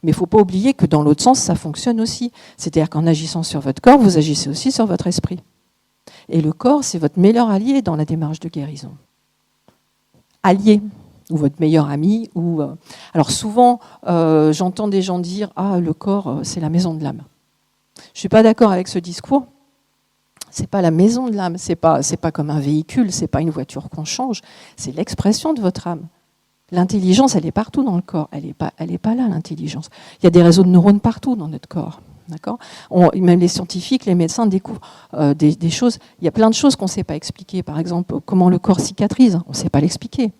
Mais il ne faut pas oublier que dans l'autre sens, ça fonctionne aussi. C'est-à-dire qu'en agissant sur votre corps, vous agissez aussi sur votre esprit. Et le corps, c'est votre meilleur allié dans la démarche de guérison. Allié, ou votre meilleur ami. Alors souvent, j'entends des gens dire « Ah, le corps, c'est la maison de l'âme ». Je ne suis pas d'accord avec ce discours. Ce n'est pas la maison de l'âme, ce n'est pas comme un véhicule, ce n'est pas une voiture qu'on change, c'est l'expression de votre âme. L'intelligence, elle est partout dans le corps, elle est pas là, l'intelligence. Il y a des réseaux de neurones partout dans notre corps. D'accord ? Même les scientifiques, les médecins découvrent des choses. Il y a plein de choses qu'on ne sait pas expliquer. Par exemple, comment le corps cicatrise, on ne sait pas l'expliquer.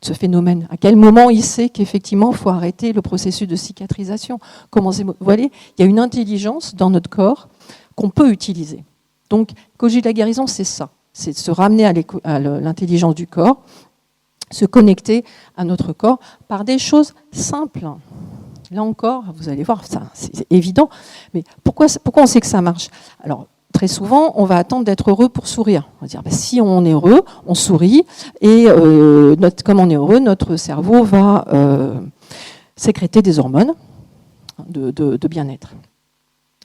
Ce phénomène. À quel moment il sait qu'effectivement, il faut arrêter le processus de cicatrisation. Vous voyez, il y a une intelligence dans notre corps qu'on peut utiliser. Donc, l'écologie de la guérison, c'est ça. C'est de se ramener à l'intelligence du corps, se connecter à notre corps par des choses simples. Là encore, vous allez voir, ça, c'est évident. Mais pourquoi on sait que ça marche ? Alors, très souvent, on va attendre d'être heureux pour sourire. On va dire, si on est heureux, on sourit, et comme on est heureux, notre cerveau va sécréter des hormones de bien-être.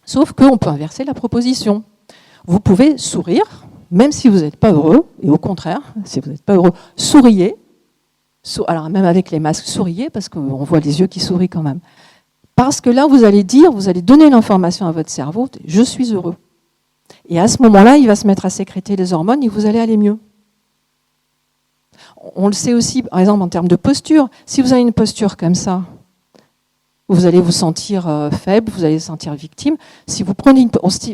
Sauf qu'on peut inverser la proposition. Vous pouvez sourire, même si vous n'êtes pas heureux, et au contraire, si vous n'êtes pas heureux, souriez. Alors même avec les masques, souriez, parce qu'on voit les yeux qui sourient quand même. Parce que là, vous allez donner l'information à votre cerveau, je suis heureux. Et à ce moment-là, il va se mettre à sécréter les hormones et vous allez aller mieux. On le sait aussi, par exemple, en termes de posture. Si vous avez une posture comme ça, vous allez vous sentir faible, vous allez vous sentir victime. Si vous prenez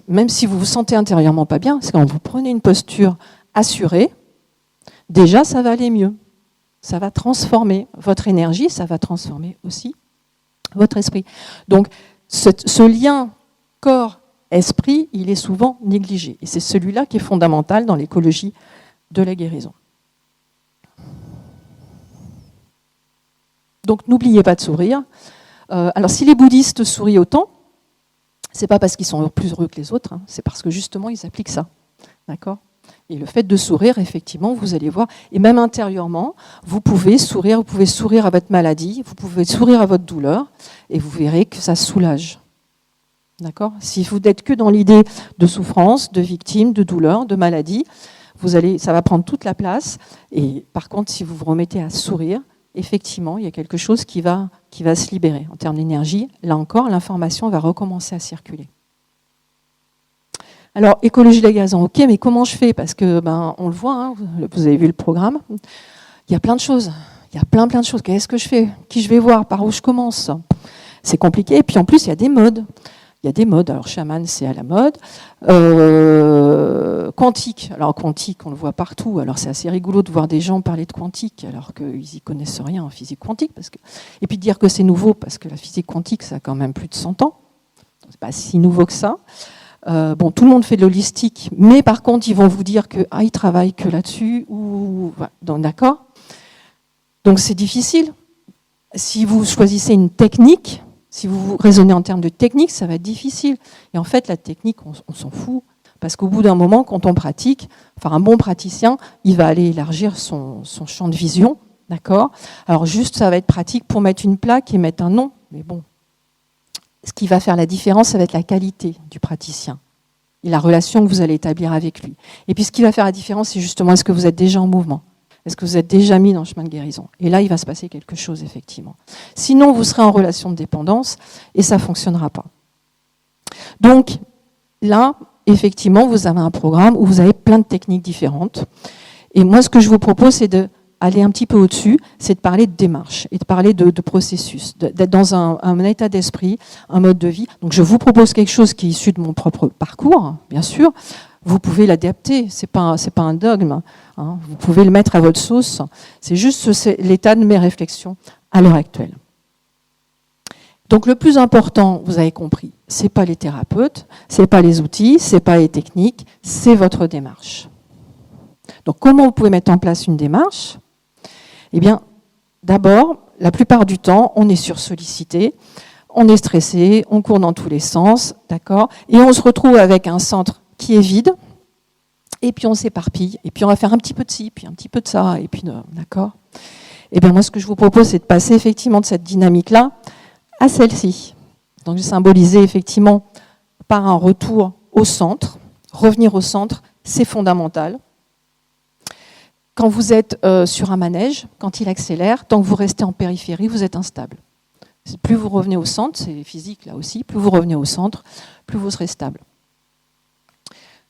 même si vous vous sentez intérieurement pas bien, c'est quand vous prenez une posture assurée, déjà ça va aller mieux. Ça va transformer votre énergie, ça va transformer aussi votre esprit. Donc ce lien corps-esprit, il est souvent négligé. Et c'est celui-là qui est fondamental dans l'écologie de la guérison. Donc n'oubliez pas de sourire. Alors si les bouddhistes sourient autant, c'est pas parce qu'ils sont plus heureux que les autres, hein, c'est parce que justement ils appliquent ça. D'accord ? Et le fait de sourire, effectivement, vous allez voir, et même intérieurement, vous pouvez sourire à votre maladie, vous pouvez sourire à votre douleur, et vous verrez que ça soulage. D'accord ? Si vous n'êtes que dans l'idée de souffrance, de victime, de douleur, de maladie, ça va prendre toute la place. Et par contre, si vous vous remettez à sourire, effectivement, il y a quelque chose qui va se libérer. En termes d'énergie, là encore, l'information va recommencer à circuler. Alors, écologie de la guérison, ok, mais comment je fais ? Parce que, on le voit, hein, vous avez vu le programme, il y a plein de choses. Il y a plein de choses. Qu'est-ce que je fais ? Qui je vais voir ? Par où je commence ? C'est compliqué. Et puis en plus, il y a des modes. Alors chaman, c'est à la mode. Quantique. Alors quantique, on le voit partout. Alors c'est assez rigolo de voir des gens parler de quantique alors qu'ils n'y connaissent rien en physique quantique. Et puis de dire que c'est nouveau, parce que la physique quantique, ça a quand même plus de 100 ans. C'est pas si nouveau que ça. Tout le monde fait de l'holistique, mais par contre, ils vont vous dire qu'ils travaillent que là-dessus. D'accord ? Donc c'est difficile. Si vous choisissez une technique, si vous raisonnez en termes de technique, ça va être difficile. Et en fait, la technique, on s'en fout. Parce qu'au bout d'un moment, quand on pratique, un bon praticien, il va aller élargir son champ de vision. D'accord ? Alors juste, ça va être pratique pour mettre une plaque et mettre un nom. Mais bon, ce qui va faire la différence, ça va être la qualité du praticien et la relation que vous allez établir avec lui. Et puis ce qui va faire la différence, c'est justement, est-ce que vous êtes déjà en mouvement ? Est-ce que vous êtes déjà mis dans le chemin de guérison ? Et là, il va se passer quelque chose, effectivement. Sinon, vous serez en relation de dépendance et ça ne fonctionnera pas. Donc, là, effectivement, vous avez un programme où vous avez plein de techniques différentes. Et moi, ce que je vous propose, c'est d'aller un petit peu au-dessus, c'est de parler de démarche et de parler de processus, d'être dans un état d'esprit, un mode de vie. Donc, je vous propose quelque chose qui est issu de mon propre parcours, bien sûr. Vous pouvez l'adapter, c'est pas un dogme. Hein. Vous pouvez le mettre à votre sauce. C'est juste l'état de mes réflexions à l'heure actuelle. Donc le plus important, vous avez compris, c'est pas les thérapeutes, c'est pas les outils, c'est pas les techniques, c'est votre démarche. Donc comment vous pouvez mettre en place une démarche ? Eh bien, d'abord, la plupart du temps, on est sursollicité, on est stressé, on court dans tous les sens, d'accord ? Et on se retrouve avec un centre qui est vide, et puis on s'éparpille, et puis on va faire un petit peu de ci, puis un petit peu de ça, et puis d'accord ? Eh bien moi, ce que je vous propose, c'est de passer effectivement de cette dynamique-là à celle-ci. Donc je symbolisais effectivement par un retour au centre. Revenir au centre, c'est fondamental. Quand vous êtes sur un manège, quand il accélère, tant que vous restez en périphérie, vous êtes instable. Plus vous revenez au centre, c'est physique là aussi, plus vous revenez au centre, plus vous serez stable.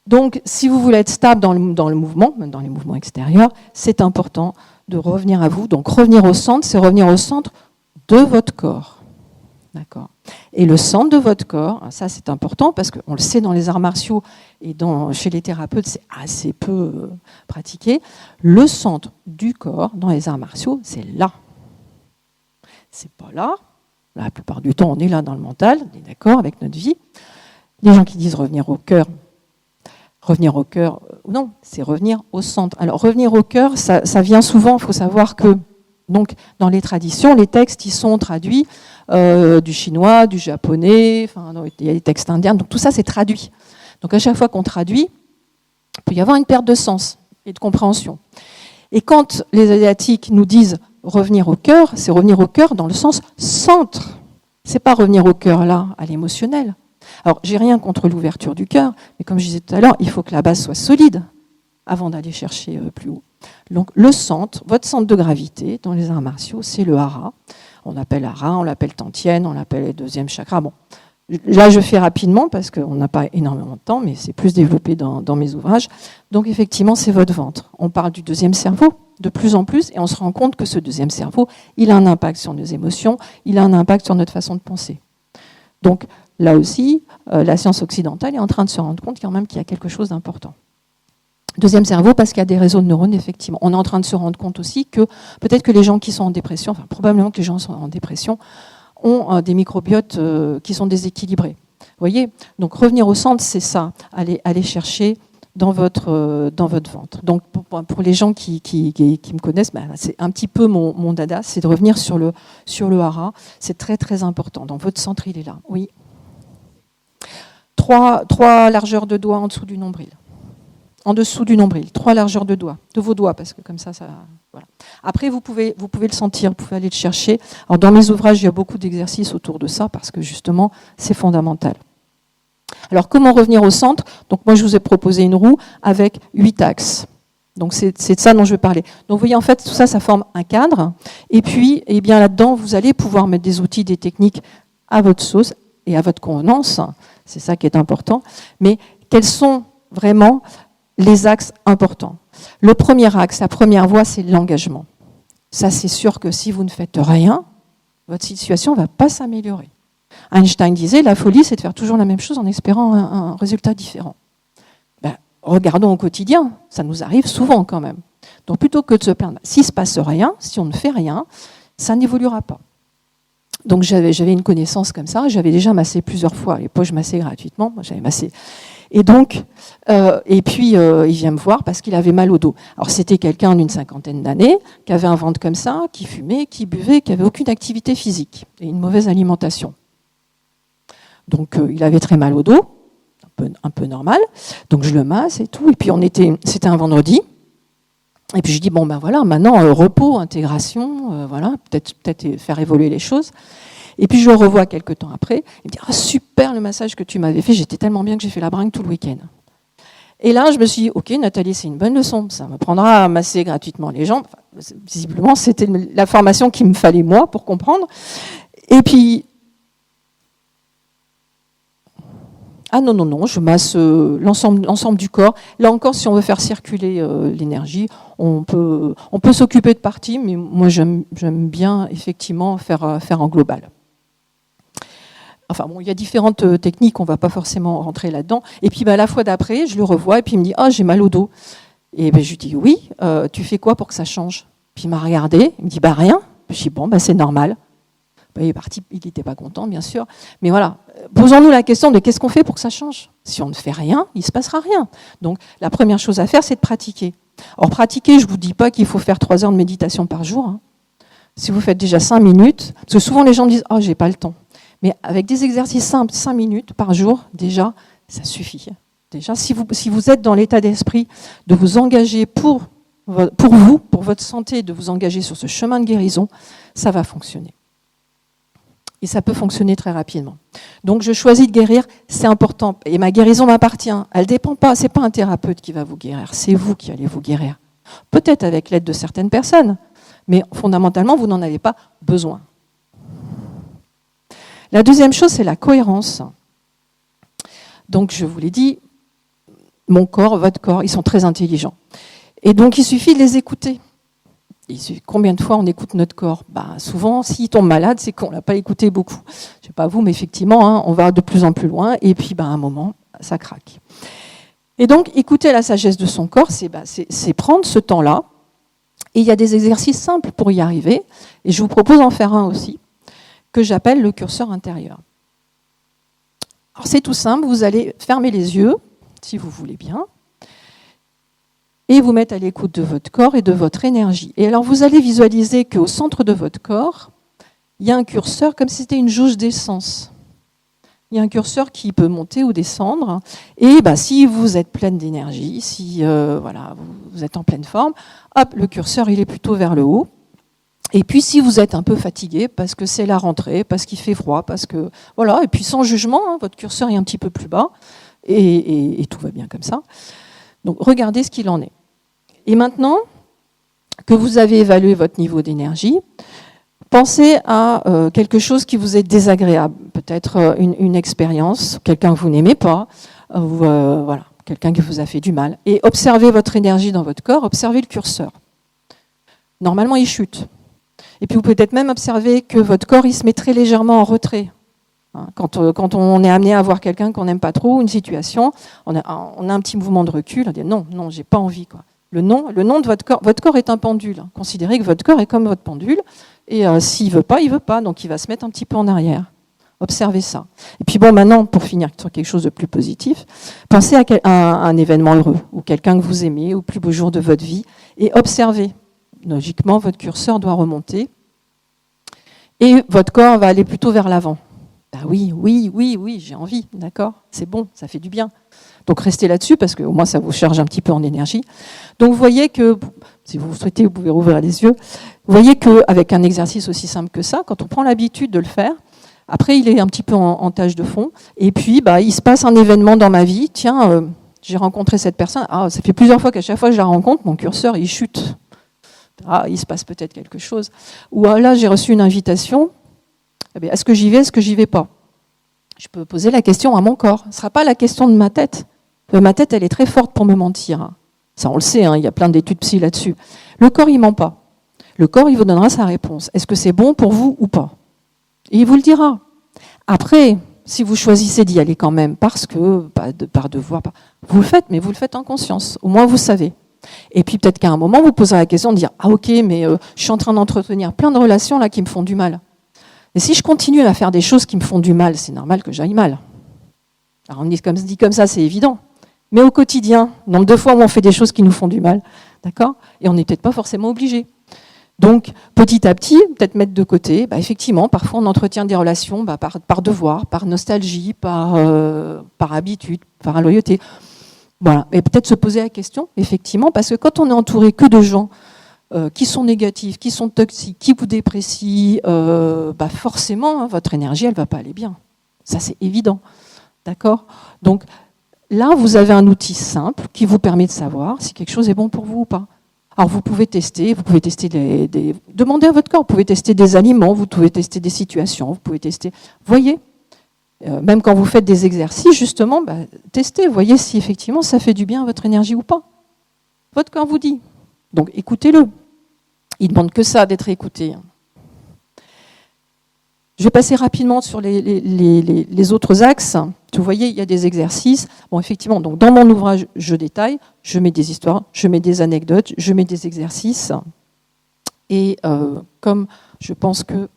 Donc, si vous voulez être stable dans le mouvement, même dans les mouvements extérieurs, c'est important de revenir à vous. Donc, revenir au centre, c'est revenir au centre de votre corps. D'accord. Et le centre de votre corps, ça c'est important parce qu'on le sait dans les arts martiaux et chez les thérapeutes, c'est assez peu pratiqué. Le centre du corps dans les arts martiaux, c'est là. C'est pas là. La plupart du temps, on est là dans le mental, on est d'accord avec notre vie. Les gens qui disent revenir au cœur, non, c'est revenir au centre. Alors revenir au cœur, ça vient souvent, il faut savoir que donc, dans les traditions, les textes ils sont traduits du chinois, du japonais, il y a des textes indiens, donc tout ça c'est traduit. Donc à chaque fois qu'on traduit, il peut y avoir une perte de sens et de compréhension. Et quand les Asiatiques nous disent revenir au cœur, c'est revenir au cœur dans le sens centre. C'est pas revenir au cœur là, à l'émotionnel. Alors j'ai rien contre l'ouverture du cœur, mais comme je disais tout à l'heure, il faut que la base soit solide avant d'aller chercher plus haut. Donc le centre, votre centre de gravité dans les arts martiaux, c'est le hara. On l'appelle hara, on l'appelle tantien, on l'appelle le deuxième chakra. Bon, Là, je fais rapidement parce qu'on n'a pas énormément de temps, mais c'est plus développé dans mes ouvrages. Donc, effectivement, c'est votre ventre. On parle du deuxième cerveau de plus en plus et on se rend compte que ce deuxième cerveau, il a un impact sur nos émotions, il a un impact sur notre façon de penser. Donc, là aussi, la science occidentale est en train de se rendre compte quand même qu'il y a quelque chose d'important. Deuxième cerveau, parce qu'il y a des réseaux de neurones, effectivement. On est en train de se rendre compte aussi que peut-être que les gens qui sont en dépression, enfin probablement que les gens qui sont en dépression, ont des microbiotes qui sont déséquilibrés. Vous voyez ? Donc revenir au centre, c'est ça, aller chercher dans votre ventre. Donc pour les gens qui me connaissent, c'est un petit peu mon dada, c'est de revenir sur le hara. C'est très très important. Donc votre centre, il est là. Oui. 3 largeurs de doigts en dessous du nombril. En dessous du nombril, 3 largeurs de doigts, de vos doigts, parce que comme ça voilà. Après, vous pouvez le sentir, vous pouvez aller le chercher. Alors, dans mes ouvrages, il y a beaucoup d'exercices autour de ça, parce que justement, c'est fondamental. Alors, comment revenir au centre ? Donc, moi, je vous ai proposé une roue avec 8 axes. Donc, c'est de ça dont je vais parler. Donc, vous voyez, en fait, tout ça, ça forme un cadre. Et puis, eh bien, là-dedans, vous allez pouvoir mettre des outils, des techniques à votre sauce et à votre convenance. C'est ça qui est important. Mais quels sont vraiment les axes importants? Le premier axe, la première voie, c'est l'engagement. Ça, c'est sûr que si vous ne faites rien, votre situation ne va pas s'améliorer. Einstein disait, la folie, c'est de faire toujours la même chose en espérant un résultat différent. Regardons au quotidien, ça nous arrive souvent quand même. Donc plutôt que de se plaindre, s'il ne se passe rien, si on ne fait rien, ça n'évoluera pas. Donc j'avais une connaissance comme ça, j'avais déjà massé plusieurs fois. À l'époque, je massais gratuitement, moi j'avais massé. Et donc, il vient me voir parce qu'il avait mal au dos. Alors c'était quelqu'un d'une 50aine d'années, qui avait un ventre comme ça, qui fumait, qui buvait, qui avait aucune activité physique et une mauvaise alimentation. Donc il avait très mal au dos, un peu normal. Donc je le masse et tout. Et puis c'était un vendredi. Et puis je dis bon ben voilà, maintenant repos, intégration, voilà, peut-être faire évoluer les choses. Et puis je le revois quelques temps après, il me dit « Ah super le massage que tu m'avais fait, j'étais tellement bien que j'ai fait la bringue tout le week-end. » Et là je me suis dit « Ok Nathalie, c'est une bonne leçon, ça m'apprendra à masser gratuitement les jambes. » Visiblement c'était la formation qu'il me fallait moi pour comprendre. Et puis, ah non, je masse l'ensemble du corps. Là encore, si on veut faire circuler l'énergie, on peut s'occuper de parties, mais moi j'aime bien effectivement faire en global. Enfin bon, il y a différentes techniques, on ne va pas forcément rentrer là-dedans. Et puis la fois d'après, je le revois et puis il me dit « Ah, j'ai mal au dos ». Et je lui dis « Oui, tu fais quoi pour que ça change ?» Puis il m'a regardé, il me dit « Rien ». Je dis « Bon, c'est normal ». Il est parti, il n'était pas content, bien sûr. Mais voilà, posons-nous la question de qu'est-ce qu'on fait pour que ça change ? Si on ne fait rien, il ne se passera rien. Donc la première chose à faire, c'est de pratiquer. Or, pratiquer, je ne vous dis pas qu'il faut faire 3 heures de méditation par jour. Hein. Si vous faites déjà 5 minutes, parce que souvent les gens disent « Oh, j'ai pas le temps ». Mais avec des exercices simples, 5 minutes par jour, déjà, ça suffit. Déjà, si vous êtes dans l'état d'esprit de vous engager pour vous, pour votre santé, de vous engager sur ce chemin de guérison, ça va fonctionner. Et ça peut fonctionner très rapidement. Donc je choisis de guérir, c'est important. Et ma guérison m'appartient. Elle ne dépend pas, ce n'est pas un thérapeute qui va vous guérir, c'est vous qui allez vous guérir. Peut-être avec l'aide de certaines personnes, mais fondamentalement, vous n'en avez pas besoin. La deuxième chose, c'est la cohérence. Donc, je vous l'ai dit, mon corps, votre corps, ils sont très intelligents. Et donc, il suffit de les écouter. Combien de fois on écoute notre corps ? Souvent, s'il tombe malade, c'est qu'on ne l'a pas écouté beaucoup. Je ne sais pas vous, mais effectivement, on va de plus en plus loin. Et puis, à un moment, ça craque. Et donc, écouter la sagesse de son corps, c'est prendre ce temps-là. Et il y a des exercices simples pour y arriver. Et je vous propose d'en faire un aussi, que j'appelle le curseur intérieur. Alors c'est tout simple, vous allez fermer les yeux, si vous voulez bien, et vous mettre à l'écoute de votre corps et de votre énergie. Et alors vous allez visualiser qu'au centre de votre corps, il y a un curseur comme si c'était une jauge d'essence. Il y a un curseur qui peut monter ou descendre, et si vous êtes pleine d'énergie, si vous êtes en pleine forme, hop, le curseur il est plutôt vers le haut. Et puis si vous êtes un peu fatigué, parce que c'est la rentrée, parce qu'il fait froid, parce que voilà, et puis sans jugement, votre curseur est un petit peu plus bas, et tout va bien comme ça. Donc regardez ce qu'il en est. Et maintenant que vous avez évalué votre niveau d'énergie, Pensez à quelque chose qui vous est désagréable, peut-être une expérience, quelqu'un que vous n'aimez pas, ou voilà, quelqu'un qui vous a fait du mal. Et observez votre énergie dans votre corps, observez le curseur. Normalement, il chute. Et puis vous pouvez peut-être même observer que votre corps, il se met très légèrement en retrait. Quand on est amené à voir quelqu'un qu'on n'aime pas trop, une situation, on a un petit mouvement de recul, on dit non, j'ai pas envie, quoi. Le nom de votre corps est un pendule. Considérez que votre corps est comme votre pendule, et s'il veut pas, il veut pas, donc il va se mettre un petit peu en arrière. Observez ça. Et puis bon, maintenant, pour finir sur quelque chose de plus positif, pensez à un événement heureux, ou quelqu'un que vous aimez, au plus beau jour de votre vie, et observez. Logiquement, votre curseur doit remonter, et votre corps va aller plutôt vers l'avant. Ah oui, j'ai envie, d'accord, c'est bon, ça fait du bien. Donc restez là-dessus parce qu'au moins ça vous charge un petit peu en énergie. Donc vous voyez que, si vous souhaitez, vous pouvez rouvrir les yeux. Vous voyez qu'avec un exercice aussi simple que ça, quand on prend l'habitude de le faire, après il est un petit peu en tâche de fond, et puis il se passe un événement dans ma vie, tiens, j'ai rencontré cette personne, ça fait plusieurs fois qu'à chaque fois que je la rencontre, mon curseur il chute. Il se passe peut-être quelque chose. Ou là j'ai reçu une invitation, est-ce que j'y vais, est-ce que j'y vais pas? Je peux poser la question à mon corps. Ce ne sera pas la question de ma tête. Ma tête, elle est très forte pour me mentir. Ça, on le sait, il y a plein d'études psy là-dessus. Le corps, il ment pas. Le corps, il vous donnera sa réponse. Est-ce que c'est bon pour vous ou pas? Et il vous le dira. Après, si vous choisissez d'y aller quand même, parce que, par devoir, vous le faites, mais vous le faites en conscience. Au moins, vous savez. Et puis peut-être qu'à un moment, vous poserez la question de dire « Ah ok, mais je suis en train d'entretenir plein de relations là qui me font du mal. » Et si je continue à faire des choses qui me font du mal, c'est normal que j'aille mal. Alors on dit comme ça, c'est évident. Mais au quotidien, nombre de fois où on fait des choses qui nous font du mal, d'accord? Et on n'est peut-être pas forcément obligé. Donc, petit à petit, peut-être mettre de côté, effectivement, parfois on entretient des relations par devoir, par nostalgie, par habitude, par loyauté. Voilà. Et peut-être se poser la question, effectivement, parce que quand on est entouré que de gens qui sont négatifs, qui sont toxiques, qui vous déprécient, forcément, votre énergie, elle ne va pas aller bien. Ça, c'est évident. D'accord? Donc, là, vous avez un outil simple qui vous permet de savoir si quelque chose est bon pour vous ou pas. Alors, vous pouvez tester demandez à votre corps, vous pouvez tester des aliments, vous pouvez tester des situations, vous pouvez tester... Voyez, même quand vous faites des exercices, justement, testez, voyez si effectivement ça fait du bien à votre énergie ou pas. Votre corps vous dit. Donc écoutez-le. Il ne demande que ça, d'être écouté. Je vais passer rapidement sur les autres axes. Vous voyez, il y a des exercices. Bon, effectivement, donc dans mon ouvrage, je détaille, je mets des histoires, je mets des anecdotes, je mets des exercices. Et comme je pense que...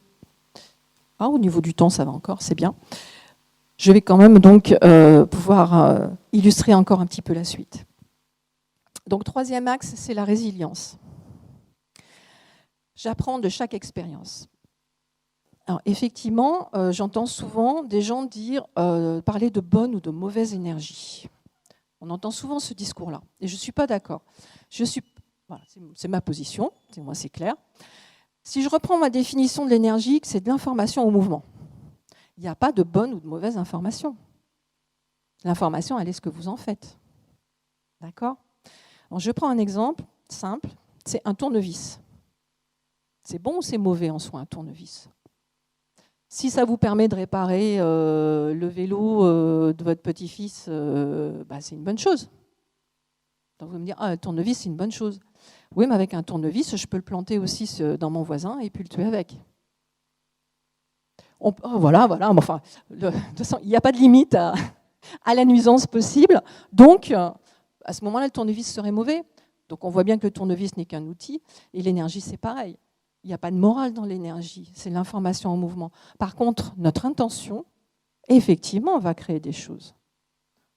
au niveau du temps, ça va encore, c'est bien. Je vais quand même donc pouvoir illustrer encore un petit peu la suite. Donc, troisième axe, c'est la résilience. J'apprends de chaque expérience. Alors, effectivement, j'entends souvent des gens parler de bonne ou de mauvaise énergie. On entend souvent ce discours-là, et je ne suis pas d'accord. Voilà, c'est ma position, moi c'est clair. Si je reprends ma définition de l'énergie, c'est de l'information au mouvement. Il n'y a pas de bonne ou de mauvaise information. L'information, elle est ce que vous en faites. D'accord ? Alors, je prends un exemple simple, c'est un tournevis. C'est bon ou c'est mauvais en soi, un tournevis ? Si ça vous permet de réparer le vélo de votre petit-fils, c'est une bonne chose. Donc vous me dire, un tournevis, c'est une bonne chose. Oui, mais avec un tournevis, je peux le planter aussi dans mon voisin et puis le tuer avec. Voilà. Enfin, de toute façon, il n'y a pas de limite à la nuisance possible. Donc, à ce moment-là, le tournevis serait mauvais. Donc, on voit bien que le tournevis n'est qu'un outil. Et l'énergie, c'est pareil. Il n'y a pas de morale dans l'énergie. C'est l'information en mouvement. Par contre, notre intention, effectivement, va créer des choses.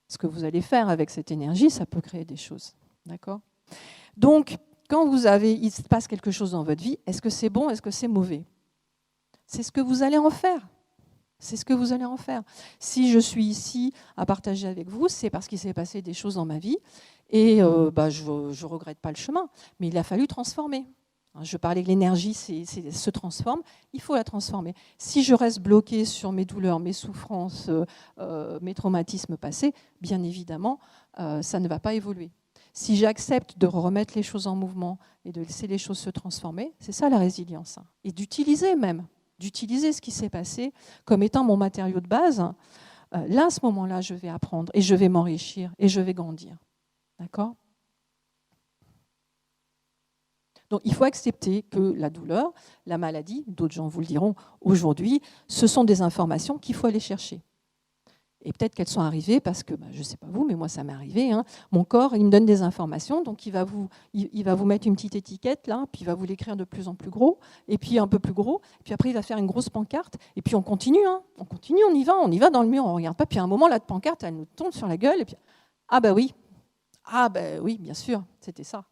Ce que vous allez faire avec cette énergie, ça peut créer des choses. D'accord ? Donc, quand il se passe quelque chose dans votre vie, est-ce que c'est bon, est-ce que c'est mauvais ? C'est ce que vous allez en faire. C'est ce que vous allez en faire. Si je suis ici à partager avec vous, c'est parce qu'il s'est passé des choses dans ma vie et je ne regrette pas le chemin, mais il a fallu transformer. Je parlais que l'énergie se transforme, il faut la transformer. Si je reste bloquée sur mes douleurs, mes souffrances, mes traumatismes passés, bien évidemment, ça ne va pas évoluer. si j'accepte de remettre les choses en mouvement et de laisser les choses se transformer, c'est ça la résilience. Et d'utiliser ce qui s'est passé comme étant mon matériau de base. Là, à ce moment-là, je vais apprendre et je vais m'enrichir et je vais grandir. D'accord ? Donc, il faut accepter que la douleur, la maladie, d'autres gens vous le diront aujourd'hui, ce sont des informations qu'il faut aller chercher. Et peut-être qu'elles sont arrivées parce que, je ne sais pas vous, mais moi ça m'est arrivé. Mon corps, il me donne des informations, donc il va vous mettre une petite étiquette là, puis il va vous l'écrire de plus en plus gros, et puis un peu plus gros, puis après il va faire une grosse pancarte, et puis on continue, on y va dans le mur, on ne regarde pas, puis à un moment, la pancarte, elle nous tombe sur la gueule, et puis ah bah oui, bien sûr, c'était ça.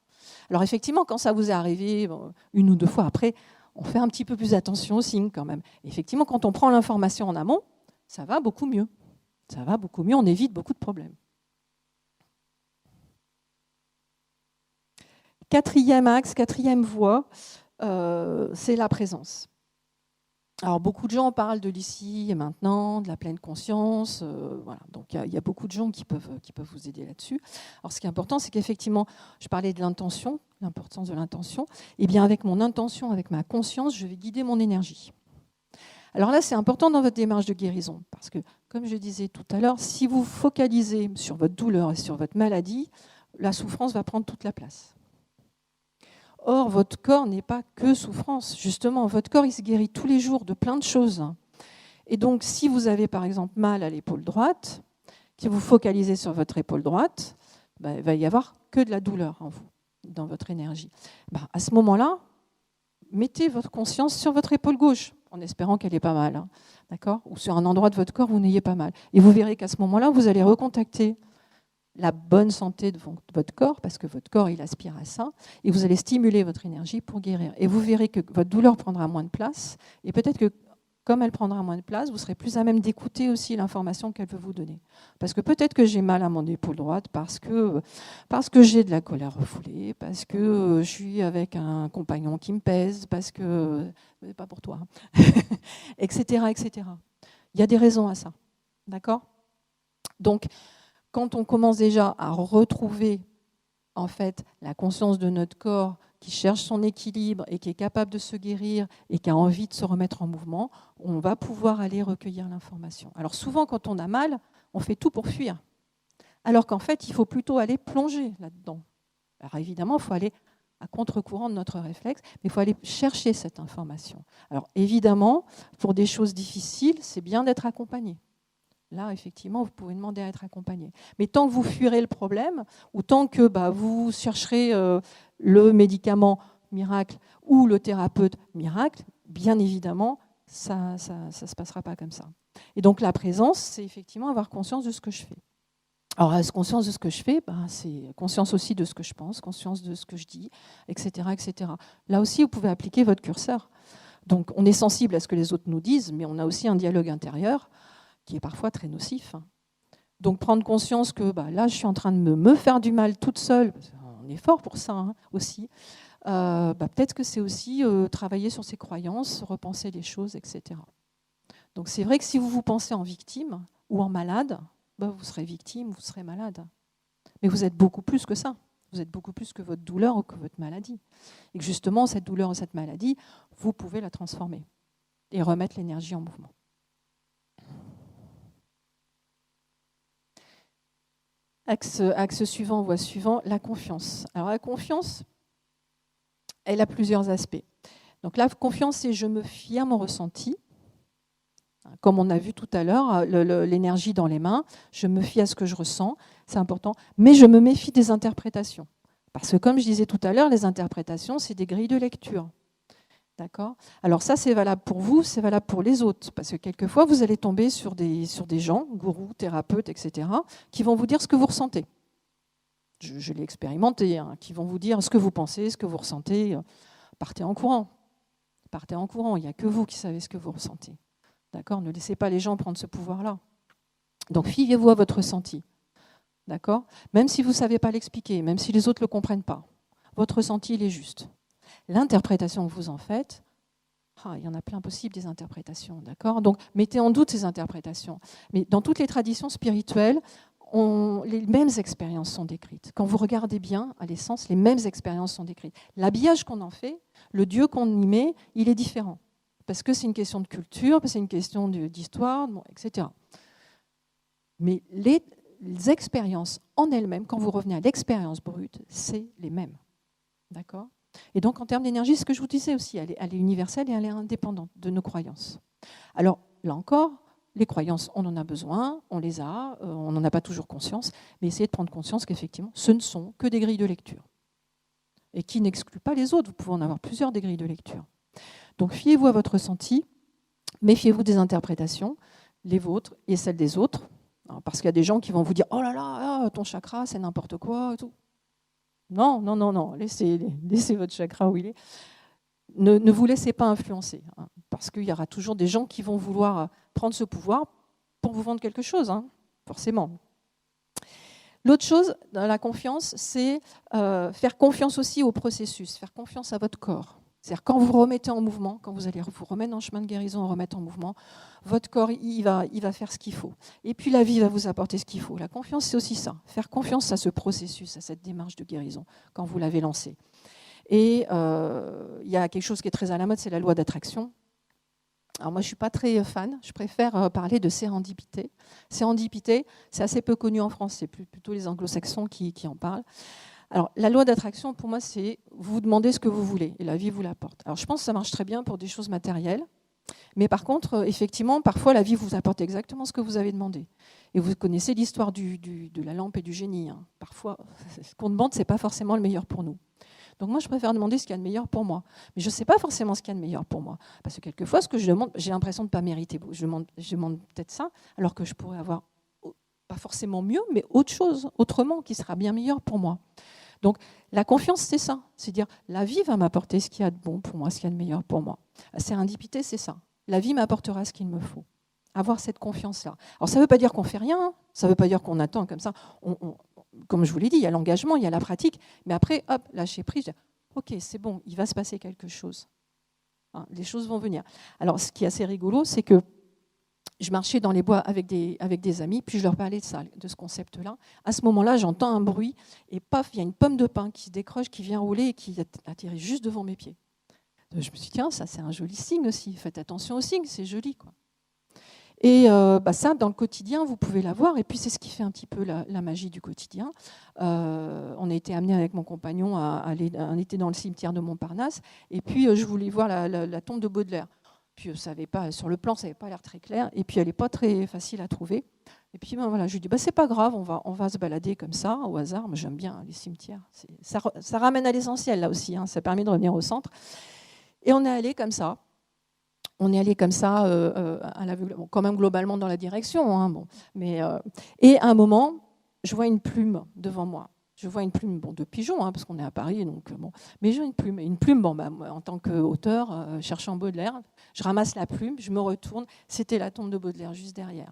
Alors effectivement, quand ça vous est arrivé, une ou deux fois après, on fait un petit peu plus attention aux signes quand même. Et effectivement, quand on prend l'information en amont, ça va beaucoup mieux. Ça va beaucoup mieux, on évite beaucoup de problèmes. Quatrième axe, quatrième voie, c'est la présence. Alors beaucoup de gens parlent de l'ici et maintenant, de la pleine conscience. Voilà. Donc il y a beaucoup de gens qui peuvent vous aider là-dessus. Alors ce qui est important, c'est qu'effectivement, je parlais de l'intention, l'importance de l'intention. Et bien avec mon intention, avec ma conscience, je vais guider mon énergie. Alors là, c'est important dans votre démarche de guérison, parce que, comme je disais tout à l'heure, si vous focalisez sur votre douleur et sur votre maladie, la souffrance va prendre toute la place. Or, votre corps n'est pas que souffrance. Justement, votre corps, il se guérit tous les jours de plein de choses. Et donc, si vous avez, par exemple, mal à l'épaule droite, si vous focalisez sur votre épaule droite, il va y avoir que de la douleur en vous, dans votre énergie. À ce moment-là, mettez votre conscience sur votre épaule gauche, en espérant qu'elle est pas mal, d'accord ? Ou sur un endroit de votre corps où vous n'ayez pas mal. Et vous verrez qu'à ce moment-là, vous allez recontacter la bonne santé de votre corps, parce que votre corps, il aspire à ça, et vous allez stimuler votre énergie pour guérir. Et vous verrez que votre douleur prendra moins de place, et peut-être que, comme elle prendra moins de place, vous serez plus à même d'écouter aussi l'information qu'elle veut vous donner. Parce que peut-être que j'ai mal à mon épaule droite, parce que j'ai de la colère refoulée, parce que je suis avec un compagnon qui me pèse, parce que... pas pour toi, etc., etc. Il y a des raisons à ça, d'accord ? Donc, quand on commence déjà à retrouver en fait la conscience de notre corps qui cherche son équilibre et qui est capable de se guérir et qui a envie de se remettre en mouvement, on va pouvoir aller recueillir l'information. Alors souvent, quand on a mal, on fait tout pour fuir. Alors qu'en fait, il faut plutôt aller plonger là-dedans. Alors évidemment, il faut aller à contre-courant de notre réflexe, mais il faut aller chercher cette information. Alors évidemment, pour des choses difficiles, c'est bien d'être accompagné. Là, effectivement, vous pouvez demander à être accompagné. Mais tant que vous fuirez le problème, ou tant que vous chercherez le médicament miracle ou le thérapeute miracle, bien évidemment, ça ne se passera pas comme ça. Et donc la présence, c'est effectivement avoir conscience de ce que je fais. Alors, conscience de ce que je fais, c'est conscience aussi de ce que je pense, conscience de ce que je dis, etc., etc. Là aussi, vous pouvez appliquer votre curseur. Donc, on est sensible à ce que les autres nous disent, mais on a aussi un dialogue intérieur qui est parfois très nocif. Donc prendre conscience que là, je suis en train de me faire du mal toute seule, on est fort pour ça aussi, peut-être que c'est aussi travailler sur ses croyances, repenser les choses, etc. Donc c'est vrai que si vous vous pensez en victime ou en malade, vous serez victime, vous serez malade. Mais vous êtes beaucoup plus que ça. Vous êtes beaucoup plus que votre douleur ou que votre maladie. Et que justement, cette douleur ou cette maladie, vous pouvez la transformer et remettre l'énergie en mouvement. Axe suivant, voie suivant, la confiance. Alors la confiance, elle a plusieurs aspects. Donc la confiance, c'est je me fie à mon ressenti. Comme on a vu tout à l'heure, l'énergie dans les mains, je me fie à ce que je ressens, c'est important. Mais je me méfie des interprétations. Parce que comme je disais tout à l'heure, les interprétations, c'est des grilles de lecture. D'accord ? Alors ça, c'est valable pour vous, c'est valable pour les autres. Parce que quelquefois, vous allez tomber sur des gens, gourous, thérapeutes, etc., qui vont vous dire ce que vous ressentez. Je l'ai expérimenté, qui vont vous dire ce que vous pensez, ce que vous ressentez. Partez en courant. Partez en courant, il n'y a que vous qui savez ce que vous ressentez. D'accord ? Ne laissez pas les gens prendre ce pouvoir-là. Donc, fiez-vous à votre ressenti. D'accord ? Même si vous ne savez pas l'expliquer, même si les autres ne le comprennent pas, votre ressenti, il est juste. L'interprétation que vous en faites, il y en a plein possible des interprétations, d'accord ? Donc, mettez en doute ces interprétations. Mais dans toutes les traditions spirituelles, les mêmes expériences sont décrites. Quand vous regardez bien, à l'essence, les mêmes expériences sont décrites. L'habillage qu'on en fait, le Dieu qu'on y met, il est différent. Parce que c'est une question de culture, c'est une question d'histoire, bon, etc. Mais les expériences en elles-mêmes, quand vous revenez à l'expérience brute, c'est les mêmes. D'accord ? Et donc, en termes d'énergie, ce que je vous disais aussi, elle est universelle et elle est indépendante de nos croyances. Alors, là encore, les croyances, on en a besoin, on les a, on n'en a pas toujours conscience, mais essayez de prendre conscience qu'effectivement, ce ne sont que des grilles de lecture. Et qui n'excluent pas les autres. Vous pouvez en avoir plusieurs des grilles de lecture. Donc, fiez-vous à votre ressenti, méfiez-vous des interprétations, les vôtres et celles des autres. Alors, parce qu'il y a des gens qui vont vous dire « Oh là là, ton chakra, c'est n'importe quoi. » et tout. Non, non, non, non. Laissez votre chakra où il est. Ne vous laissez pas influencer, hein, parce qu'il y aura toujours des gens qui vont vouloir prendre ce pouvoir pour vous vendre quelque chose, hein, forcément. L'autre chose dans la confiance, c'est faire confiance aussi au processus, faire confiance à votre corps. C'est-à-dire quand vous remettez en mouvement, quand vous allez vous remettre dans le chemin de guérison, remettre en mouvement, votre corps il va faire ce qu'il faut. Et puis la vie va vous apporter ce qu'il faut. La confiance, c'est aussi ça, faire confiance à ce processus, à cette démarche de guérison, quand vous l'avez lancée. Et il y a quelque chose qui est très à la mode, c'est la loi d'attraction. Alors moi, je ne suis pas très fan, je préfère parler de sérendipité. Sérendipité, c'est assez peu connu en France, c'est plutôt les anglo-saxons qui en parlent. Alors, la loi d'attraction, pour moi, c'est vous vous demandez ce que vous voulez et la vie vous l'apporte. Alors, je pense que ça marche très bien pour des choses matérielles, mais par contre, effectivement, parfois, la vie vous apporte exactement ce que vous avez demandé. Et vous connaissez l'histoire de la lampe et du génie. Hein. Parfois, ce qu'on demande, ce n'est pas forcément le meilleur pour nous. Donc moi, je préfère demander ce qu'il y a de meilleur pour moi. Mais je ne sais pas forcément ce qu'il y a de meilleur pour moi. Parce que quelquefois, ce que je demande, j'ai l'impression de ne pas mériter. Je demande peut-être ça, alors que je pourrais avoir, pas forcément mieux, mais autre chose, autrement, qui sera bien meilleur pour moi. Donc la confiance, c'est ça. C'est dire, la vie va m'apporter ce qu'il y a de bon pour moi, ce qu'il y a de meilleur pour moi. La sérendipité, c'est ça. La vie m'apportera ce qu'il me faut. Avoir cette confiance-là. Alors ça ne veut pas dire qu'on ne fait rien, hein. Ça ne veut pas dire qu'on attend comme ça. Comme je vous l'ai dit, il y a l'engagement, il y a la pratique, mais après, hop, lâcher prise, je dis, ok, c'est bon, il va se passer quelque chose. Hein, les choses vont venir. Alors, ce qui est assez rigolo, c'est que je marchais dans les bois avec des amis, puis je leur parlais de ça, de ce concept-là. À ce moment-là, j'entends un bruit, et paf, il y a une pomme de pin qui se décroche, qui vient rouler et qui atterrit juste devant mes pieds. Je me suis dit, tiens, ça c'est un joli signe aussi, faites attention aux signes, c'est joli, quoi. Et ça, dans le quotidien, vous pouvez l'avoir. Et puis, c'est ce qui fait un petit peu la magie du quotidien. On a été amenés avec mon compagnon à aller un été dans le cimetière de Montparnasse. Et puis, je voulais voir la tombe de Baudelaire. Puis, sur le plan, ça n'avait pas l'air très clair. Et puis, elle n'est pas très facile à trouver. Et puis, voilà, je lui dis, c'est pas grave, on va se balader comme ça, au hasard. Moi, j'aime bien les cimetières. Ça ramène à l'essentiel, là aussi. Hein. Ça permet de revenir au centre. Et on est allé comme ça. On est allé comme ça, à l'aveugle, bon, quand même globalement dans la direction. Hein, bon. Et à un moment, je vois une plume devant moi. Je vois une plume de pigeon, hein, parce qu'on est à Paris. Donc, bon. Mais j'ai une plume. Et une plume, en tant qu'auteur, cherchant Baudelaire, je ramasse la plume, je me retourne. C'était la tombe de Baudelaire juste derrière.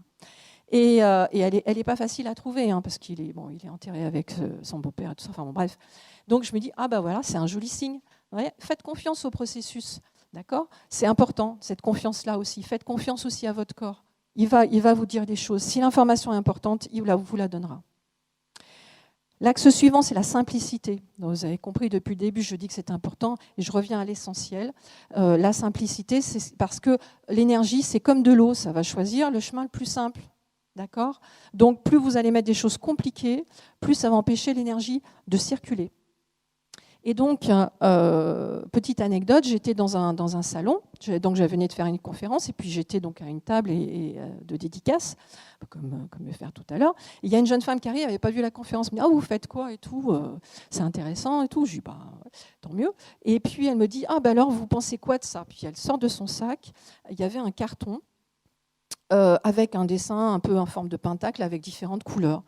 Et elle n'est pas facile à trouver, hein, parce qu'il est enterré avec son beau-père et tout ça. Enfin, bon, bref. Donc je me dis, voilà, c'est un joli signe. Ouais, faites confiance au processus. D'accord ? C'est important, cette confiance-là aussi. Faites confiance aussi à votre corps. Il va vous dire des choses. Si l'information est importante, il vous la donnera. L'axe suivant, c'est la simplicité. Donc, vous avez compris, depuis le début, je dis que c'est important et je reviens à l'essentiel. La simplicité, c'est parce que l'énergie, c'est comme de l'eau. Ça va choisir le chemin le plus simple. D'accord ? Donc, plus vous allez mettre des choses compliquées, plus ça va empêcher l'énergie de circuler. Et donc, petite anecdote, j'étais dans un salon, donc je venais de faire une conférence, et puis j'étais donc à une table de dédicace, comme je vais faire tout à l'heure. Il y a une jeune femme qui arrive, elle n'avait pas vu la conférence, elle me dit « Ah, vous faites quoi et tout, c'est intéressant et tout ». Je dis « Tant mieux ». Et puis elle me dit « Ah, alors, vous pensez quoi de ça ?» Puis elle sort de son sac, il y avait un carton avec un dessin un peu en forme de pentacle avec différentes couleurs.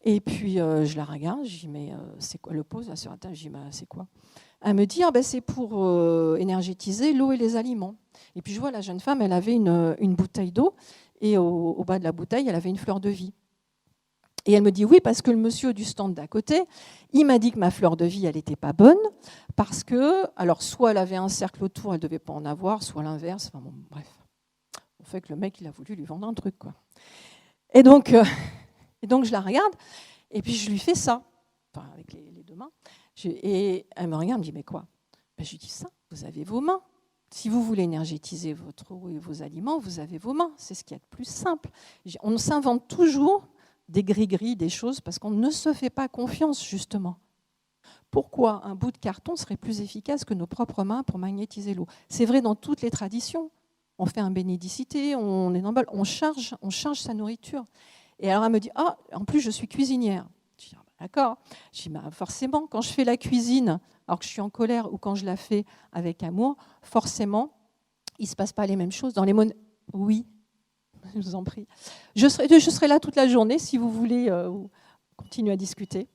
Et puis, je la regarde, je dis, mais c'est quoi le pose là sur la table? Je dis, c'est quoi? Elle me dit, c'est pour énergétiser l'eau et les aliments. Et puis, je vois la jeune femme, elle avait une bouteille d'eau, et au bas de la bouteille, elle avait une fleur de vie. Et elle me dit, oui, parce que le monsieur du stand d'à côté, il m'a dit que ma fleur de vie, elle n'était pas bonne, parce que, alors, soit elle avait un cercle autour, elle ne devait pas en avoir, soit l'inverse. Enfin, bon, bref. En fait, le mec, il a voulu lui vendre un truc, quoi. Et donc... Et donc je la regarde, et puis je lui fais ça, enfin, avec les deux mains. Et elle me regarde, elle me dit, mais quoi? Ben, je lui dis ça, vous avez vos mains. Si vous voulez énergétiser votre eau et vos aliments, vous avez vos mains. C'est ce qu'il y a de plus simple. On s'invente toujours des gris-gris, des choses, parce qu'on ne se fait pas confiance, justement. Pourquoi un bout de carton serait plus efficace que nos propres mains pour magnétiser l'eau? C'est vrai dans toutes les traditions. On fait un bénédicité, on est dans le bol, on charge sa nourriture. Et alors elle me dit, ah, en plus je suis cuisinière. Je dis, ah, bah, d'accord. Je dis, bah, forcément, quand je fais la cuisine, alors que je suis en colère, ou quand je la fais avec amour, forcément, il ne se passe pas les mêmes choses. Dans les oui, je vous en prie. Je serai là toute la journée si vous voulez continuer à discuter.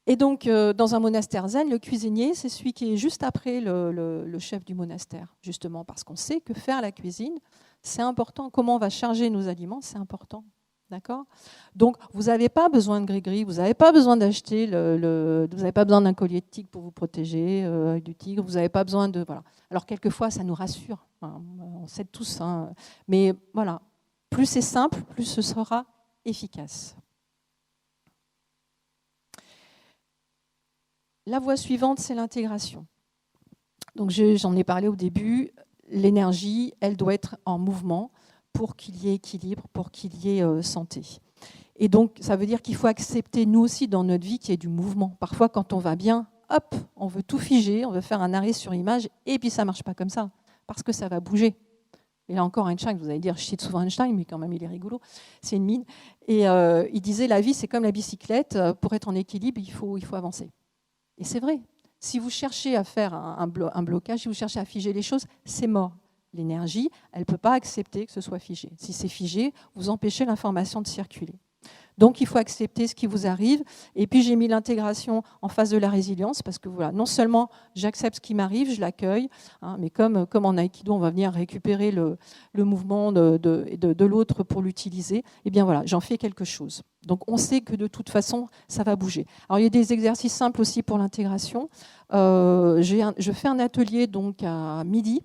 Et donc, dans un monastère zen, le cuisinier, c'est celui qui est juste après le chef du monastère, justement, parce qu'on sait que faire la cuisine, c'est important. Comment on va charger nos aliments, c'est important. D'accord ? Donc, vous n'avez pas besoin de gris-gris, vous n'avez pas besoin d'acheter, vous n'avez pas besoin d'un collier de tigre pour vous protéger du tigre, vous n'avez pas besoin de... Voilà. Alors, quelquefois, ça nous rassure, hein, on sait tous, hein, mais voilà, plus c'est simple, plus ce sera efficace. La voie suivante, c'est l'intégration. Donc, j'en ai parlé au début. L'énergie, elle doit être en mouvement pour qu'il y ait équilibre, pour qu'il y ait santé. Et donc, ça veut dire qu'il faut accepter, nous aussi, dans notre vie, qu'il y ait du mouvement. Parfois, quand on va bien, hop, on veut tout figer, on veut faire un arrêt sur image, et puis ça ne marche pas comme ça, parce que ça va bouger. Et là encore, Einstein, vous allez dire, je cite souvent Einstein, mais quand même, il est rigolo, c'est une mine. Et il disait, la vie, c'est comme la bicyclette, pour être en équilibre, il faut avancer. Et c'est vrai, si vous cherchez à faire un blocage, si vous cherchez à figer les choses, c'est mort. L'énergie, elle ne peut pas accepter que ce soit figé. Si c'est figé, vous empêchez l'information de circuler. Donc il faut accepter ce qui vous arrive. Et puis j'ai mis l'intégration en face de la résilience, parce que voilà, non seulement j'accepte ce qui m'arrive, je l'accueille, hein, mais comme en aïkido, on va venir récupérer le mouvement de l'autre pour l'utiliser, et bien voilà, j'en fais quelque chose. Donc on sait que de toute façon, ça va bouger. Alors il y a des exercices simples aussi pour l'intégration. Je fais un atelier donc à midi,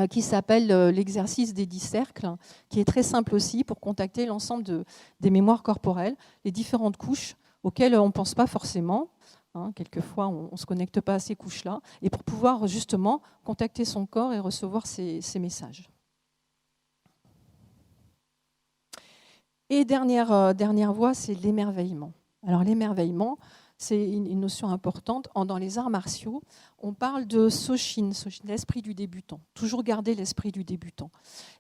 qui s'appelle l'exercice des 10 cercles, qui est très simple aussi pour contacter l'ensemble des mémoires corporelles, les différentes couches auxquelles on ne pense pas forcément. Hein, quelquefois, on ne se connecte pas à ces couches-là, et pour pouvoir justement contacter son corps et recevoir ces messages. Et dernière voie, c'est l'émerveillement. Alors l'émerveillement, c'est une notion importante. Dans les arts martiaux, on parle de Soshin, l'esprit du débutant. Toujours garder l'esprit du débutant.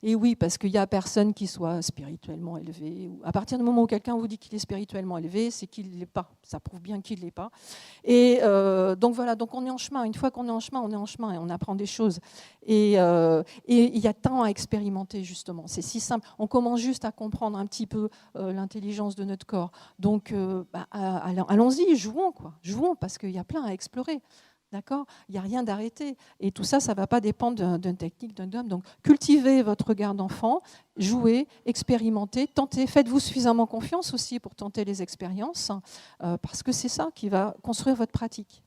Et oui, parce qu'il n'y a personne qui soit spirituellement élevé. À partir du moment où quelqu'un vous dit qu'il est spirituellement élevé, c'est qu'il ne l'est pas. Ça prouve bien qu'il ne l'est pas. Et donc voilà, donc on est en chemin. Une fois qu'on est en chemin, on est en chemin et on apprend des choses. Et il y a tant à expérimenter, justement. C'est si simple. On commence juste à comprendre un petit peu l'intelligence de notre corps. Donc allons-y, jouons, quoi. Jouons, parce qu'il y a plein à explorer. D'accord ? Il n'y a rien d'arrêté. Et tout ça, ça ne va pas dépendre d'une technique, d'un homme. Donc, cultivez votre regard d'enfant, jouez, expérimentez, tentez, faites-vous suffisamment confiance aussi pour tenter les expériences, parce que c'est ça qui va construire votre pratique.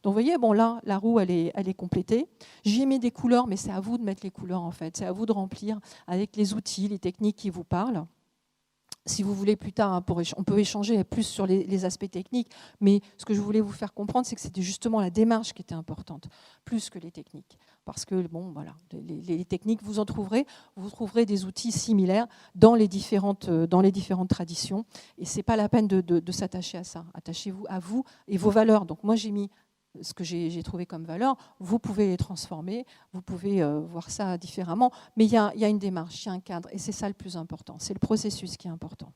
Donc, vous voyez, bon, là, la roue, elle est complétée. J'y ai mis des couleurs, mais c'est à vous de mettre les couleurs, en fait. C'est à vous de remplir avec les outils, les techniques qui vous parlent. Si vous voulez plus tard, on peut échanger plus sur les aspects techniques, mais ce que je voulais vous faire comprendre, c'est que c'était justement la démarche qui était importante, plus que les techniques. Parce que, bon, voilà, les techniques, vous trouverez des outils similaires dans les différentes traditions, et ce n'est pas la peine de s'attacher à ça. Attachez-vous à vous et vos valeurs. Donc moi, j'ai mis ce que j'ai trouvé comme valeur, vous pouvez les transformer, vous pouvez voir ça différemment, mais il y a une démarche, il y a un cadre, et c'est ça le plus important, c'est le processus qui est important.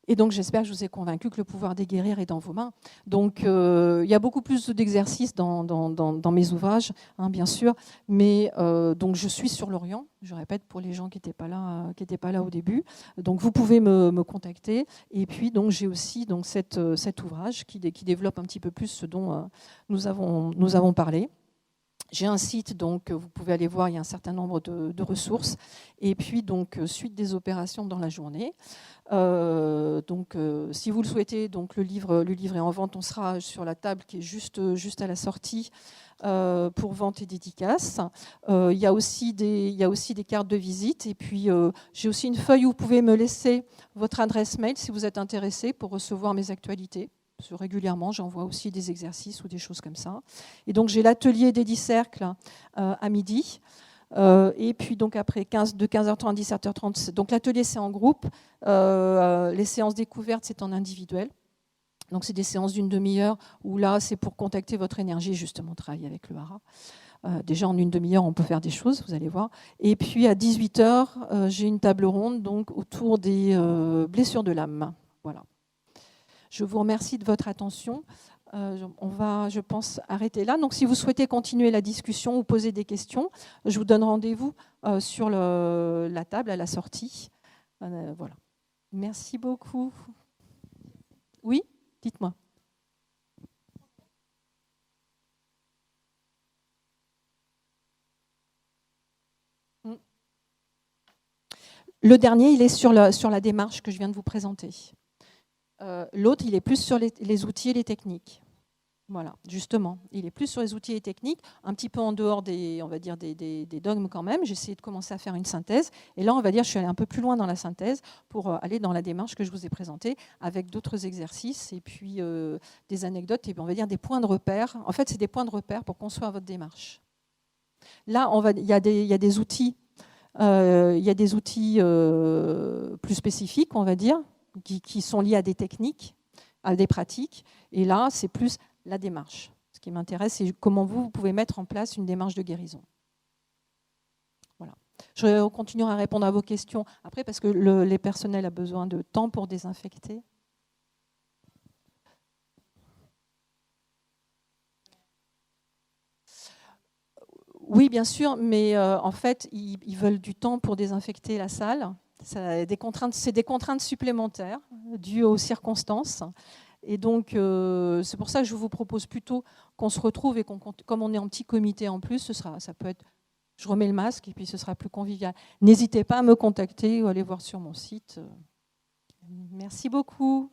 Et donc j'espère que je vous ai convaincu que le pouvoir des guérir est dans vos mains. Donc il y a beaucoup plus d'exercices dans mes ouvrages, hein, bien sûr, mais donc je suis sur l'Orient, je répète pour les gens qui n'étaient pas là au début. Donc vous pouvez me contacter. Et puis donc j'ai aussi donc cet ouvrage qui développe un petit peu plus ce dont nous avons parlé. J'ai un site, donc vous pouvez aller voir, il y a un certain nombre de ressources. Et puis, donc, suite des opérations dans la journée. Si vous le souhaitez, donc le livre est en vente. On sera sur la table qui est juste à la sortie pour vente et dédicace. Il y a aussi des cartes de visite. Et puis, j'ai aussi une feuille où vous pouvez me laisser votre adresse mail si vous êtes intéressé pour recevoir mes actualités. Parce que régulièrement, j'envoie aussi des exercices ou des choses comme ça. Et donc, j'ai l'atelier d'Eddy Cercle à midi. Et puis, donc, après, de 15h30 à 17h30, donc l'atelier, c'est en groupe. Les séances découvertes, c'est en individuel. Donc, c'est des séances d'une demi-heure où là, c'est pour contacter votre énergie, justement, travailler avec le hara. Déjà, en une demi-heure, on peut faire des choses, vous allez voir. Et puis, à 18h, j'ai une table ronde donc, autour des blessures de l'âme. Voilà. Je vous remercie de votre attention. On va, je pense, arrêter là. Donc, si vous souhaitez continuer la discussion ou poser des questions, je vous donne rendez-vous sur la table à la sortie. Voilà. Merci beaucoup. Oui, dites-moi. Le dernier, il est sur la démarche que je viens de vous présenter. L'autre, il est plus sur les outils et les techniques. Voilà, justement, il est plus sur les outils et techniques, un petit peu en dehors des dogmes quand même. J'ai essayé de commencer à faire une synthèse. Et là, on va dire, je suis allée un peu plus loin dans la synthèse pour aller dans la démarche que je vous ai présentée avec d'autres exercices et puis des anecdotes et on va dire des points de repère. En fait, c'est des points de repère pour construire votre démarche. Là, il y a des outils. Il y a des outils plus spécifiques, on va dire, qui sont liés à des techniques, à des pratiques. Et là, c'est plus la démarche. Ce qui m'intéresse, c'est comment vous pouvez mettre en place une démarche de guérison. Voilà. Je continuerai à répondre à vos questions après parce que les personnels ont besoin de temps pour désinfecter. Oui, bien sûr, mais en fait, ils veulent du temps pour désinfecter la salle. C'est des contraintes supplémentaires dues aux circonstances. Et donc, c'est pour ça que je vous propose plutôt qu'on se retrouve et comme on est en petit comité en plus, ça peut être, je remets le masque et puis ce sera plus convivial. N'hésitez pas à me contacter ou à aller voir sur mon site. Merci beaucoup.